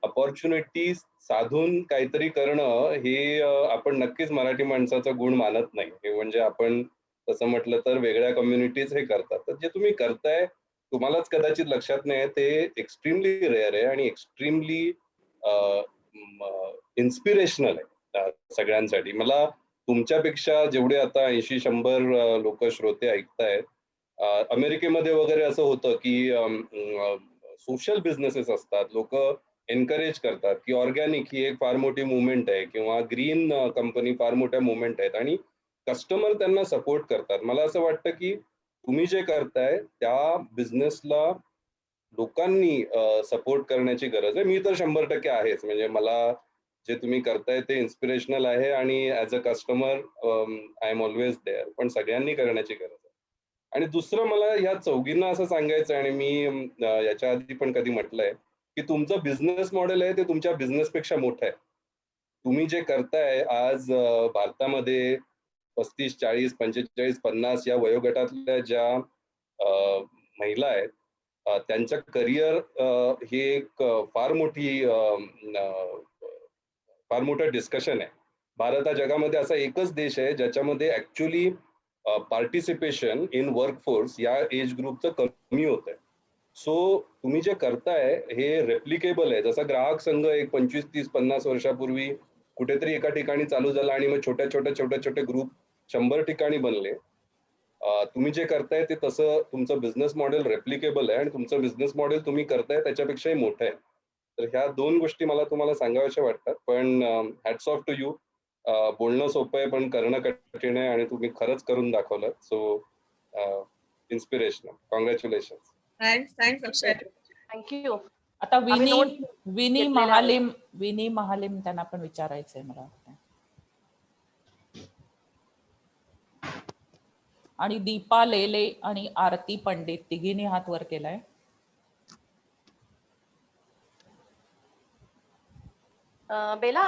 अपॉर्च्युनिटी साधून काहीतरी करणं हे आपण नक्कीच मराठी माणसाचा गुण मानत नाही. हे म्हणजे आपण तसं म्हटलं तर वेगळ्या कम्युनिटीज हे करतात. तर जे तुम्ही करताय तुम्हालाच कदाचित लक्षात नाही, ते एक्स्ट्रीमली रेअर आहे आणि एक्स्ट्रीमली इन्स्पिरेशनल आहे सगळ्यांसाठी. मला तुमच्यापेक्षा जेवढे आता 80-100 लोक श्रोते ऐकतायत, अमेरिकेमध्ये वगैरे असं होतं की सोशल बिझनेसेस असतात, लोक एनकरेज करतात की ऑर्गॅनिक ही एक फार मोठी मुवमेंट आहे किंवा ग्रीन कंपनी फार मोठ्या मुवमेंट आहेत आणि कस्टमर त्यांना सपोर्ट करतात. मला असं वाटतं की तुम्ही जे करताय त्या बिझनेसला लोकांनी सपोर्ट करण्याची गरज आहे. मी तर 100% आहेच. म्हणजे मला जे तुम्ही करताय ते इन्स्पिरेशनल आहे आणि as a customer I am always there. पण सगळ्यांनी करण्याची गरज आहे. आणि दुसरं मला या चौघींना असं सांगायचं आणि मी याच्या आधी पण कधी म्हटलंय की तुमचं बिझनेस मॉडेल आहे ते तुमच्या बिझनेस पेक्षा मोठं आहे. तुम्ही जे करताय आज भारतामध्ये 35, 40, 45, 50 या वयोगटातल्या ज्या महिला आहेत त्यांच्या करिअर हे एक फार मोठं डिस्कशन आहे. भारत हा जगामध्ये असा एकच देश आहे ज्याच्यामध्ये ऍक्च्युली पार्टिसिपेशन इन वर्कफोर्स या एज ग्रुपचं कमी होत आहे. सो तुम्ही जे करताय हे रेप्लिकेबल आहे. जसा ग्राहक संघ एक 25, 30, 50 वर्षापूर्वी कुठेतरी एका ठिकाणी चालू झालं आणि मग छोट्या छोट्या ग्रुप 100 ठिकाणी बनले. तुम्ही जे करताय ते तसं तुमचं बिझनेस मॉडेल रेप्लिकेबल आहे आणि तुमचं बिझनेस मॉडेल तुम्ही करताय त्याच्यापेक्षाही मोठं आहे. तर ह्या 2 गोष्टी मला तुम्हाला सांगाव्याशा वाटतात. पण हॅट्स ऑफ टू यू. बोलणं सोपं आहे पण करणं कठीण आहे आणि तुम्ही खरंच करून दाखवलं. So inspirational. कॉंग्रॅच्युलेशन. थँक्स अक्षय. थँक्यू. आता आम्ही notes विनी घेतलेल्या आहेत. महालिम त्यांना पण विचारायचंय मला वाटतं. आणि दीपा लेले आणि आरती पंडित तिघींनी हात वर केलाय. बेला,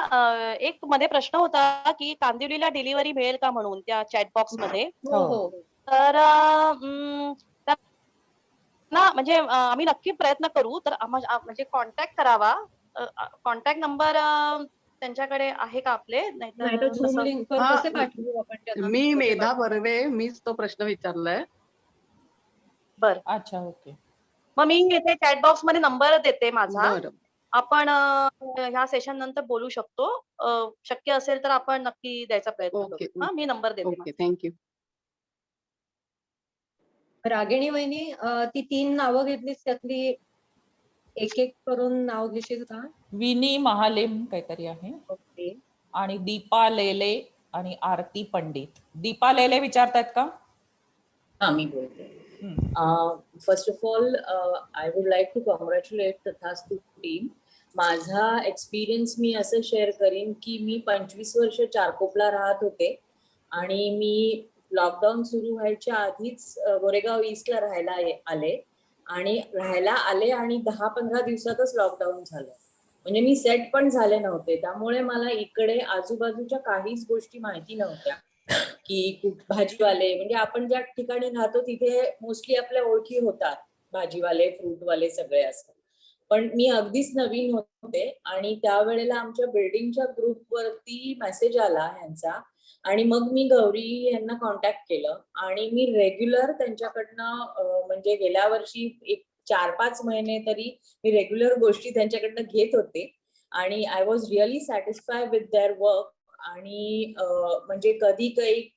एक मध्ये प्रश्न होता की कांदिवलीला डिलिव्हरी मिळेल का म्हणून त्या चॅट बॉक्स मध्ये. हो हो तर म्हणजे आम्ही नक्की प्रयत्न करू. तर म्हणजे कॉन्टॅक्ट करावा. कॉन्टॅक्ट नंबर त्यांच्याकडे आहे का आपले? नाही तर झूम लिंक वर हा, कसे पाठवू आपण त्यांना? मी कसे मेधा पाठवू? बर्वे, मीच तो प्रश्न विचारलाय. बर, अच्छा, ओके. मग मी इथे चॅट बॉक्स मध्ये नंबर देते माझा. बरं. आपण ह्या सेशन नंतर बोलू शकतो. शक्य असेल तर आपण नक्की द्यायचा प्रयत्न ओके. करू. हा, मी नंबर देते. Okay, thank you. रागिणी वहिनी, ती 3 नावं घेतलीस त्यातली एक करून नाव घेशील का? विनी महालिम काहीतरी आहे ओके. आणि दीपा लेले आणि आरती पंडित. दीपा लेले विचारतायत का? हाँ, मी बोलते. First of all I would like to congratulate Tathastu team. माझा एक्सपिरियन्स मी असं शेअर करीन की मी 25 वर्ष चारकोपला राहत होते आणि मी लॉकडाऊन सुरू व्हायच्या आधीच गोरेगाव ईस्टला राहायला आले आणि 10-15 दिवसातच लॉकडाऊन झालं. म्हणजे मी सेट पण झाले नव्हते, त्यामुळे मला इकडे आजूबाजूच्या काहीच गोष्टी माहिती नव्हत्या की भाजीवाले, म्हणजे आपण ज्या ठिकाणी राहतो तिथे मोस्टली आपल्या ओळखी होतात, भाजीवाले, फ्रूटवाले सगळे असतात. पण मी अगदीच नवीन होते आणि त्यावेळेला आमच्या बिल्डिंगच्या ग्रुपवरती मेसेज आला ह्यांचा आणि मग मी गौरी यांना कॉन्टॅक्ट केलं आणि मी रेग्युलर त्यांच्याकडनं म्हणजे गेल्या वर्षी एक 4-5 महिने तरी मी रेग्युलर गोष्टी त्यांच्याकडनं घेत होते आणि I was really satisfy with their work. आणि म्हणजे कधी काही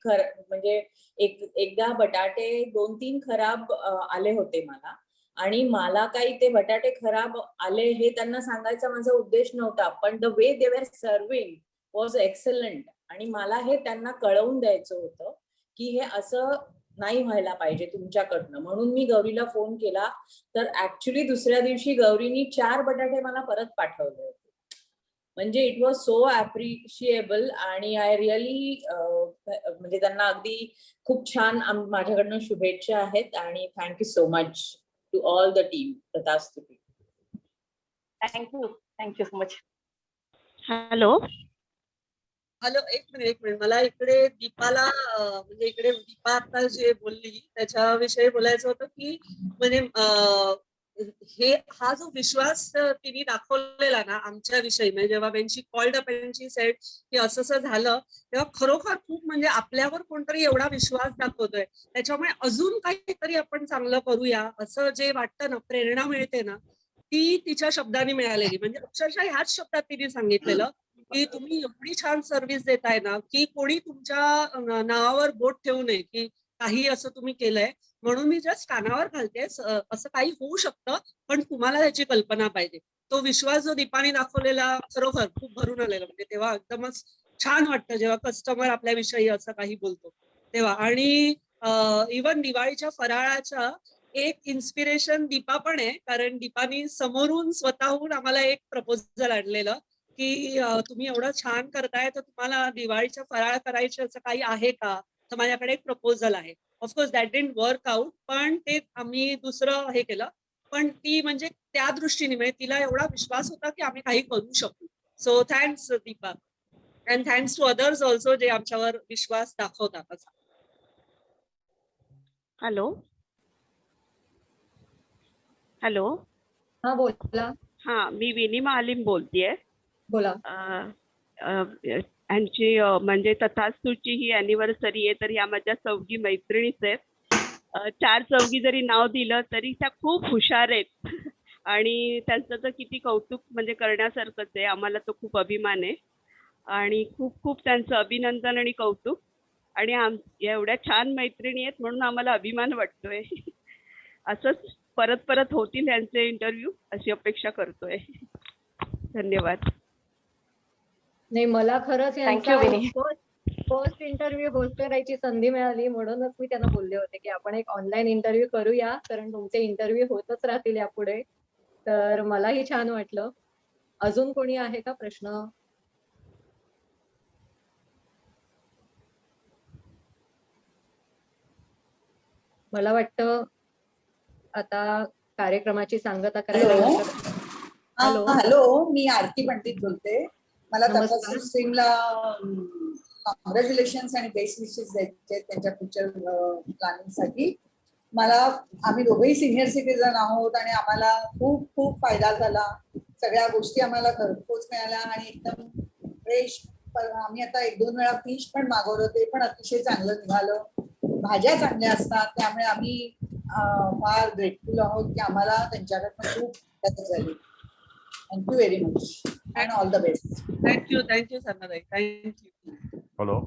म्हणजे एकदा बटाटे 2-3 खराब आले होते मला आणि मला काही ते बटाटे खराब आले हे त्यांना सांगायचा माझा उद्देश नव्हता, पण द वे दे वर सर्विंग वॉज एक्सलंट आणि मला हे त्यांना कळवून द्यायचं होतं की हे असं नाही व्हायला पाहिजे तुमच्याकडनं. म्हणून मी गौरीला फोन केला. तर ऍक्च्युली दुसऱ्या दिवशी गौरीनी 4 बटाटे मला परत पाठवले होते. म्हणजे इट वॉज सो अप्रिशिएबल आणि आय रिअली म्हणजे त्यांना अगदी खूप छान माझ्याकडनं शुभेच्छा आहेत आणि thank you so much to all the team. Tathastu. Thank you so much. Hello, एक मिनिट. मला इकडे दीपाला म्हणजे इकडे दीपा आता जे बोलली त्याच्याविषयी बोलायचं होतं की म्हणजे हा जो विश्वास तिने दाखवलेला ना आमच्याविषयी, म्हणजे जेव्हा त्यांची कॉल्ड अप यांची सेट की असं झालं तेव्हा खरोखर खूप म्हणजे आपल्यावर कोणतरी एवढा विश्वास दाखवतोय, त्याच्यामुळे अजून काहीतरी आपण चांगलं करूया असं जे वाटतं ना, प्रेरणा मिळते ना, ती तिच्या शब्दांनी मिळालेली. म्हणजे अक्षरशः ह्याच शब्दात तिने सांगितलेलं की तुम्ही एवढी छान सर्व्हिस देताय ना की कोणी तुमच्या नावावर बोट ठेवू नये की काही असं तुम्ही केलंय, म्हणून मी जस्ट कानावर घालते. असं काही होऊ शकतं पण तुम्हाला त्याची कल्पना पाहिजे. तो विश्वास जो दीपाने दाखवलेला खरोखर खूप भरून आलेला. म्हणजे तेव्हा एकदमच छान वाटतं जेव्हा कस्टमर आपल्याविषयी असं काही बोलतो तेव्हा. आणि इव्हन दिवाळीच्या फराळाच्या एक इन्स्पिरेशन दीपा पण आहे, कारण दीपानी समोरून स्वतःहून आम्हाला एक प्रपोजल आणलेलं की तुम्ही एवढं छान करताय तर तुम्हाला दिवाळीच्या फराळ करायचं असं काही आहे का, तर माझ्याकडे एक प्रपोजल आहे. Of course that didn't work out, पण ते आम्ही दुसरं हे केलं. पण ती म्हणजे त्या दृष्टीने म्हणजे तिला एवढा विश्वास होता की आम्ही काही करू शकू. So thanks Deepa and thanks to others also जे आमच्यावर विश्वास दाखवतात. हॅलो हॅलो हा बोला. हा, मी विनी महालिम बोलतेय. बोला. यांची म्हणजे तथास्तुची ही अॅनिव्हर्सरी आहे, तर ह्या माझ्या चौघी मैत्रिणीच आहेत. 4 चौघी जरी नाव दिलं तरी त्या खूप हुशार आहेत आणि त्यांचं तर किती कौतुक म्हणजे करण्यासारखंच आहे. आम्हाला तो खूप अभिमान आहे. आणि खूप खूप त्यांचं अभिनंदन आणि कौतुक. आणि एवढ्या छान मैत्रिणी आहेत म्हणून आम्हाला अभिमान वाटतोय. असंच परत परत होतील यांचे इंटरव्ह्यू अशी अपेक्षा करतोय. धन्यवाद. नाही, मला खरंच थँक्यू विनी. फर्स्ट इंटरव्ह्यू होस्ट करायची संधी मिळाली म्हणूनच मी त्यांना बोलले होते की आपण एक ऑनलाईन इंटरव्ह्यू करूया, कारण तुमचे इंटरव्ह्यू होतच राहतील यापुढे. तर मलाही छान वाटलं. अजून कोणी आहे का प्रश्न? मला वाटतं आता कार्यक्रमाची सांगता करायला हॅलो. हॅलो. हॅलो, मी आरती पंडित बोलते. मला नमस्कार. तपासू स्ट्रीमला कॉंग्रॅच्युलेशन्स आणि बेस्ट विशेस द्यायचे आहेत त्यांच्या फ्युचर प्लॅनिंगसाठी. आम्ही दोघेही सिनियर सिटीजन आहोत आणि आम्हाला खूप खूप फायदा झाला. सगळ्या गोष्टी आम्हाला घरपोच मिळाल्या आणि एकदम फ्रेश. आम्ही आता 1-2 वेळा फिश पण मागवलं, ते पण अतिशय चांगलं निघालं. भाज्या चांगल्या असतात, त्यामुळे आम्ही फार ग्रेटफुल आहोत की आम्हाला त्यांच्याकडनं खूप मदत झाली. Thank you very much and all the best. Thank you सनाताई. थँक्यू. हॅलो.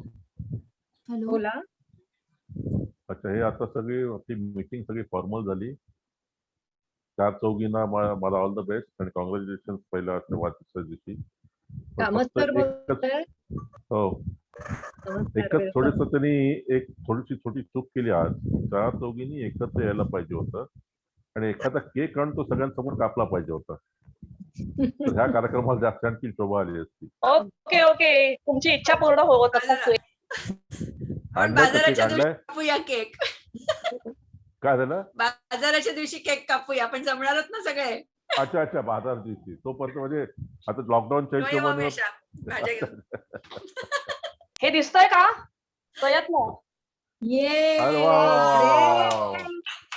हॅलो. बोला. अच्छा, हे आता सगळी आपली मीटिंग सगळी फॉर्मल झाली. 4 चौघींना मला ऑल द बेस्ट आणि कॉंग्रॅच्युलेशन पहिल्या वाढदिवसाच्या दिवशी. कामतकर बोलतोय. हो, एकच थोडस त्यांनी एक थोडीशी छोटी चूक केली आज. 4 चौघींनी एकत्र यायला पाहिजे होतं आणि एखादा केक आणून तो सगळ्यांसमोर कापला पाहिजे होता. तर ह्या कार्यक्रमाला जास्त आणखी शोभा आली असती. ओके, तुमची इच्छा पूर्ण हो तसंच. आणलाय का केक? बाजाराच्या आणलाय? दिवशी कापूया केक. काय झालं? बाजाराच्या दिवशी केक कापूया, आपण जमणार आहोत ना सगळे. अच्छा, बाजार दिवशी. तोपर्यंत म्हणजे आता लॉकडाऊनच्या हिशोबाने भाज्या घेऊन. हे दिसतंय का? प्रयत्न. ये अरे वा.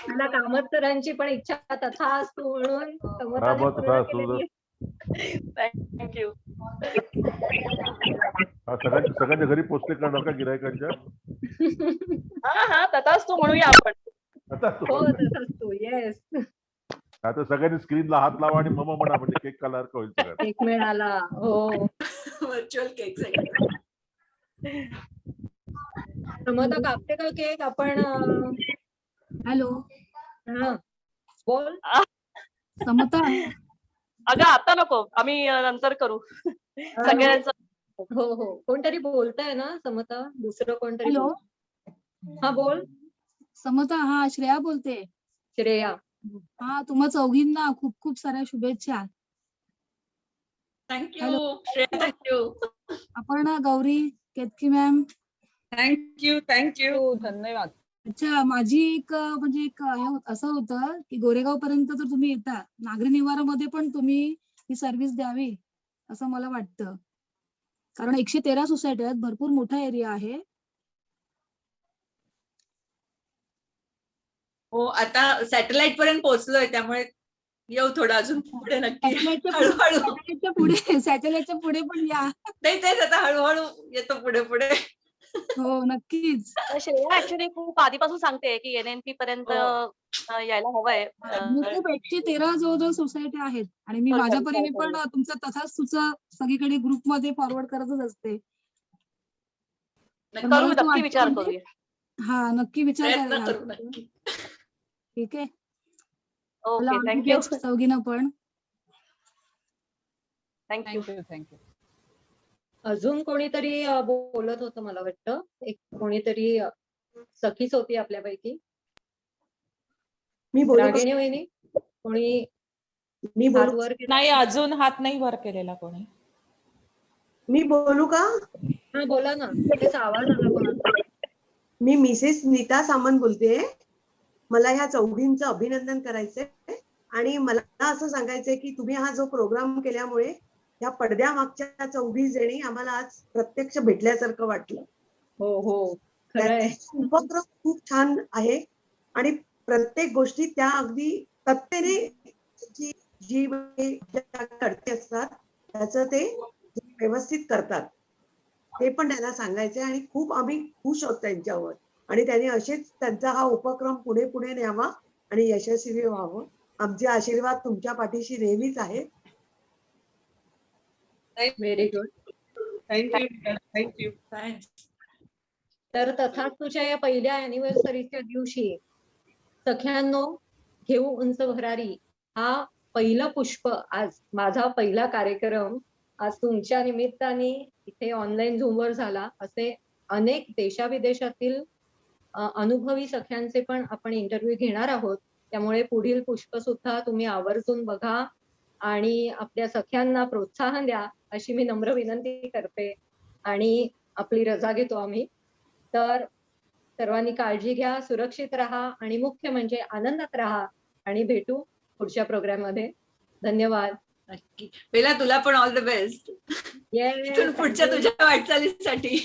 मला कामतकरांची पण इच्छा तथा असतो म्हणून समताने पूर्ण केलेली आहे. थँक्यू. सगळ्यांच्या घरी पोचले करणार का गिरायकांच्या? हा तथाच तू म्हणूया आपण. हो, तसाच तो. येस. आता सगळ्यांनी स्क्रीनला हात लावा आणि मम म्हणा, म्हणजे केक खाल्ला होईल सगळ्यांना. केक मिळाला. हो. Virtual cake. समता कापते का केक? आपण हॅलो. हा बोल. समता. अगं आता नको, आम्ही नंतर करू सगळ्यांचं. हो, कोणतरी बोलताय ना समता? दुसरं कोणतरी? हॅलो. हा बोल. समता, हा श्रेया बोलते. श्रेया. हा, तुम्हा चौघींना खूप खूप साऱ्या शुभेच्छा. थँक्यू श्रेया. थँक्यू. आपण गौरी केतकी मॅम. थँक्यू. धन्यवाद. अच्छा, माझी एक म्हणजे एक असं होतं की गोरेगाव पर्यंत जर तुम्ही येता, नागरी निवारामध्ये पण तुम्ही ही सर्व्हिस द्यावी असं मला वाटतं. कारण 113 सोसायटी आहेत, भरपूर मोठा एरिया आहे. हो, आता सॅटेलाइट पर्यंत पोहोचलोय, त्यामुळे येऊ थोडं अजून पुढे नक्की. हळूहळू सॅटेलाइटच्या पुढे पण या. तेच आता हळूहळू येतो पुढे. हो, नक्कीच. श्रेया ऍक्च्युली खूप आधीपासून सांगते की NNP पर्यंत यायला हवंय. खूप 113 जवळजवळ सोसायटी आहेत आणि मी माझ्या परीने पण तुमचं तसाच सगळीकडे ग्रुपमध्ये फॉरवर्ड करतच असते. नक्की विचार करूया. हा, नक्की विचार करू. करा. ठीक आहे. Okay, thank you. चौघींना पण थँक्यू. अजून कोणीतरी बोलत होतं मला वाटतं. एक कोणीतरी सखीच होती आपल्यापैकी. मी बोलू? रागिणी वहिनी कोणी? मी हात वर केला? नाही, अजून हात नाही वर केलेला कोणी. मी बोलू का? हा बोला ना. तेच आवाज आला कोणाचा. मी मिसेस नीता सामंत बोलते. मला ह्या चौघींचं अभिनंदन करायचंय आणि मला असं सांगायचंय की तुम्ही हा जो प्रोग्राम केल्यामुळे या पडद्यामागच्या 24 जणी आम्हाला आज प्रत्यक्ष भेटल्यासारखं वाटलं. हो, खरंय. उपक्रम खूप छान आहे आणि प्रत्येक गोष्टी त्या अगदी तत्त्वेने जी करते असतात त्याचं ते व्यवस्थित करतात. ते पण त्यांना सांगायचंय आणि खूप आम्ही खुश आहोत त्यांच्यावर आणि त्यांनी असेच त्यांचा हा उपक्रम पुढे न्यावा आणि यशस्वी व्हावं. आमचे आशीर्वाद तुमच्या पाठीशी नेहमीच आहेत. Very good. थँक्यू. तर तथास्तूच्या या पहिल्या अॅनिव्हर्सरीच्या दिवशी सख्यांनो घेऊ उंच भरारी हा पहिलं पुष्प, आज माझा पहिला कार्यक्रम आज तुमच्या निमित्ताने इथे ऑनलाईन झूमवर झाला. असे अनेक देशाविदेशातील अनुभवी सख्यांचे पण आपण इंटरव्ह्यू घेणार आहोत. त्यामुळे पुढील पुष्प सुद्धा तुम्ही आवर्जून बघा आणि आपल्या सख्यांना प्रोत्साहन द्या अशी मी नम्र विनंती करते आणि आपली रजा घेतो आम्ही. तर सर्वांनी काळजी घ्या, सुरक्षित राहा आणि मुख्य म्हणजे आनंदात राहा आणि भेटू पुढच्या प्रोग्राम मध्ये. धन्यवाद. नक्की. बेला तुला पण ऑल द बेस्ट इथून पुढच्या तुझ्या वाटचालीसाठी.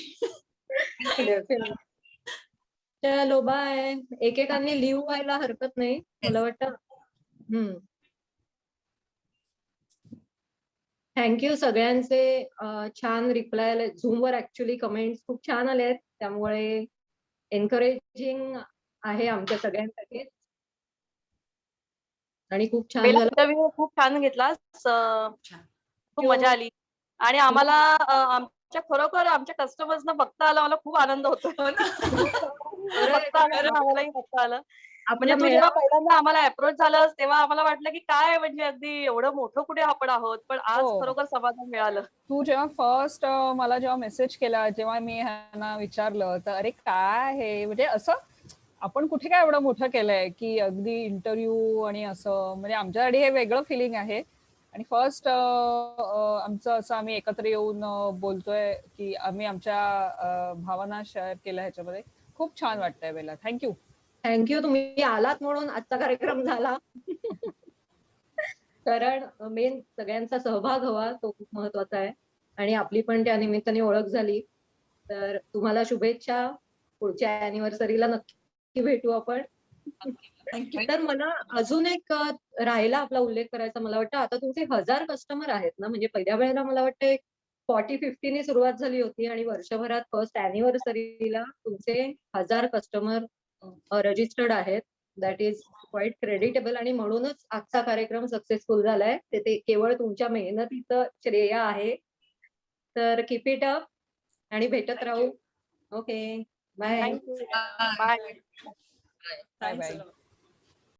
चलो बाय. एकेकांनी लिव्ह व्हायला हरकत नाही मला वाटतं. थँक्यू सगळ्यांचे छान रिप्लाय झूमवर ऍक्च्युली कमेंट्स खूप छान आले आहेत, त्यामुळे एनकरेजिंग आहे आमच्या सगळ्यांसाठी आणि खूप छान झालं. इंटरव्ह्यू खूप छान घेतला, खूप मजा आली आणि आम्हाला खरोखर आमच्या कस्टमर्सना बघता आलं, मला खूप आनंद होतो. आम्हालाही बघता आलं. म्हणजे तू जेव्हा पहिल्यांदा आम्हाला अप्रोच झालं तेव्हा आम्हाला वाटलं की काय म्हणजे अगदी एवढं मोठं कुठे आपण आहोत, पण आज खरोखर समाधान मिळालं. तू जेव्हा फर्स्ट मला जेव्हा मेसेज केला, जेव्हा मी ह्यांना विचारलं तर अरे काय हे, म्हणजे असं आपण कुठे काय एवढं मोठं केलंय की अगदी इंटरव्ह्यू आणि असं, म्हणजे आमच्यासाठी हे वेगळं फिलिंग आहे. आणि फर्स्ट आमचं असं आम्ही एकत्र येऊन बोलतोय की आम्ही आमच्या भावना शेअर केल्या ह्याच्यामध्ये. खूप छान वाटतंय बेला. थँक्यू. थँक्यू. तुम्ही आलात म्हणून आजचा कार्यक्रम झाला. कारण मेन सगळ्यांचा सहभाग हवा, तो खूप महत्वाचा आहे आणि आपली पण त्या निमित्ताने ओळख झाली. तर तुम्हाला शुभेच्छा. पुढच्या अॅनिव्हर्सरीला नक्की भेटू आपण. तर मला अजून एक राहिला आपला उल्लेख करायचा, मला वाटतं आता तुमचे 1000 कस्टमर आहेत ना, म्हणजे पहिल्या वेळेला मला वाटतं 40-50 ने सुरुवात झाली होती आणि वर्षभरात फर्स्ट अॅनिव्हर्सरीला तुमचे 1000 कस्टमर रजिस्टर्ड आहेत. दॅट इज क्वाईट क्रेडिटेबल आणि म्हणूनच आजचा कार्यक्रम सक्सेसफुल झालाय. ते केवळ तुमच्या मेहनतीचं श्रेय आहे. तर कीप इट अप आणि भेटत राहू. Okay bye. Bye. Bye bye.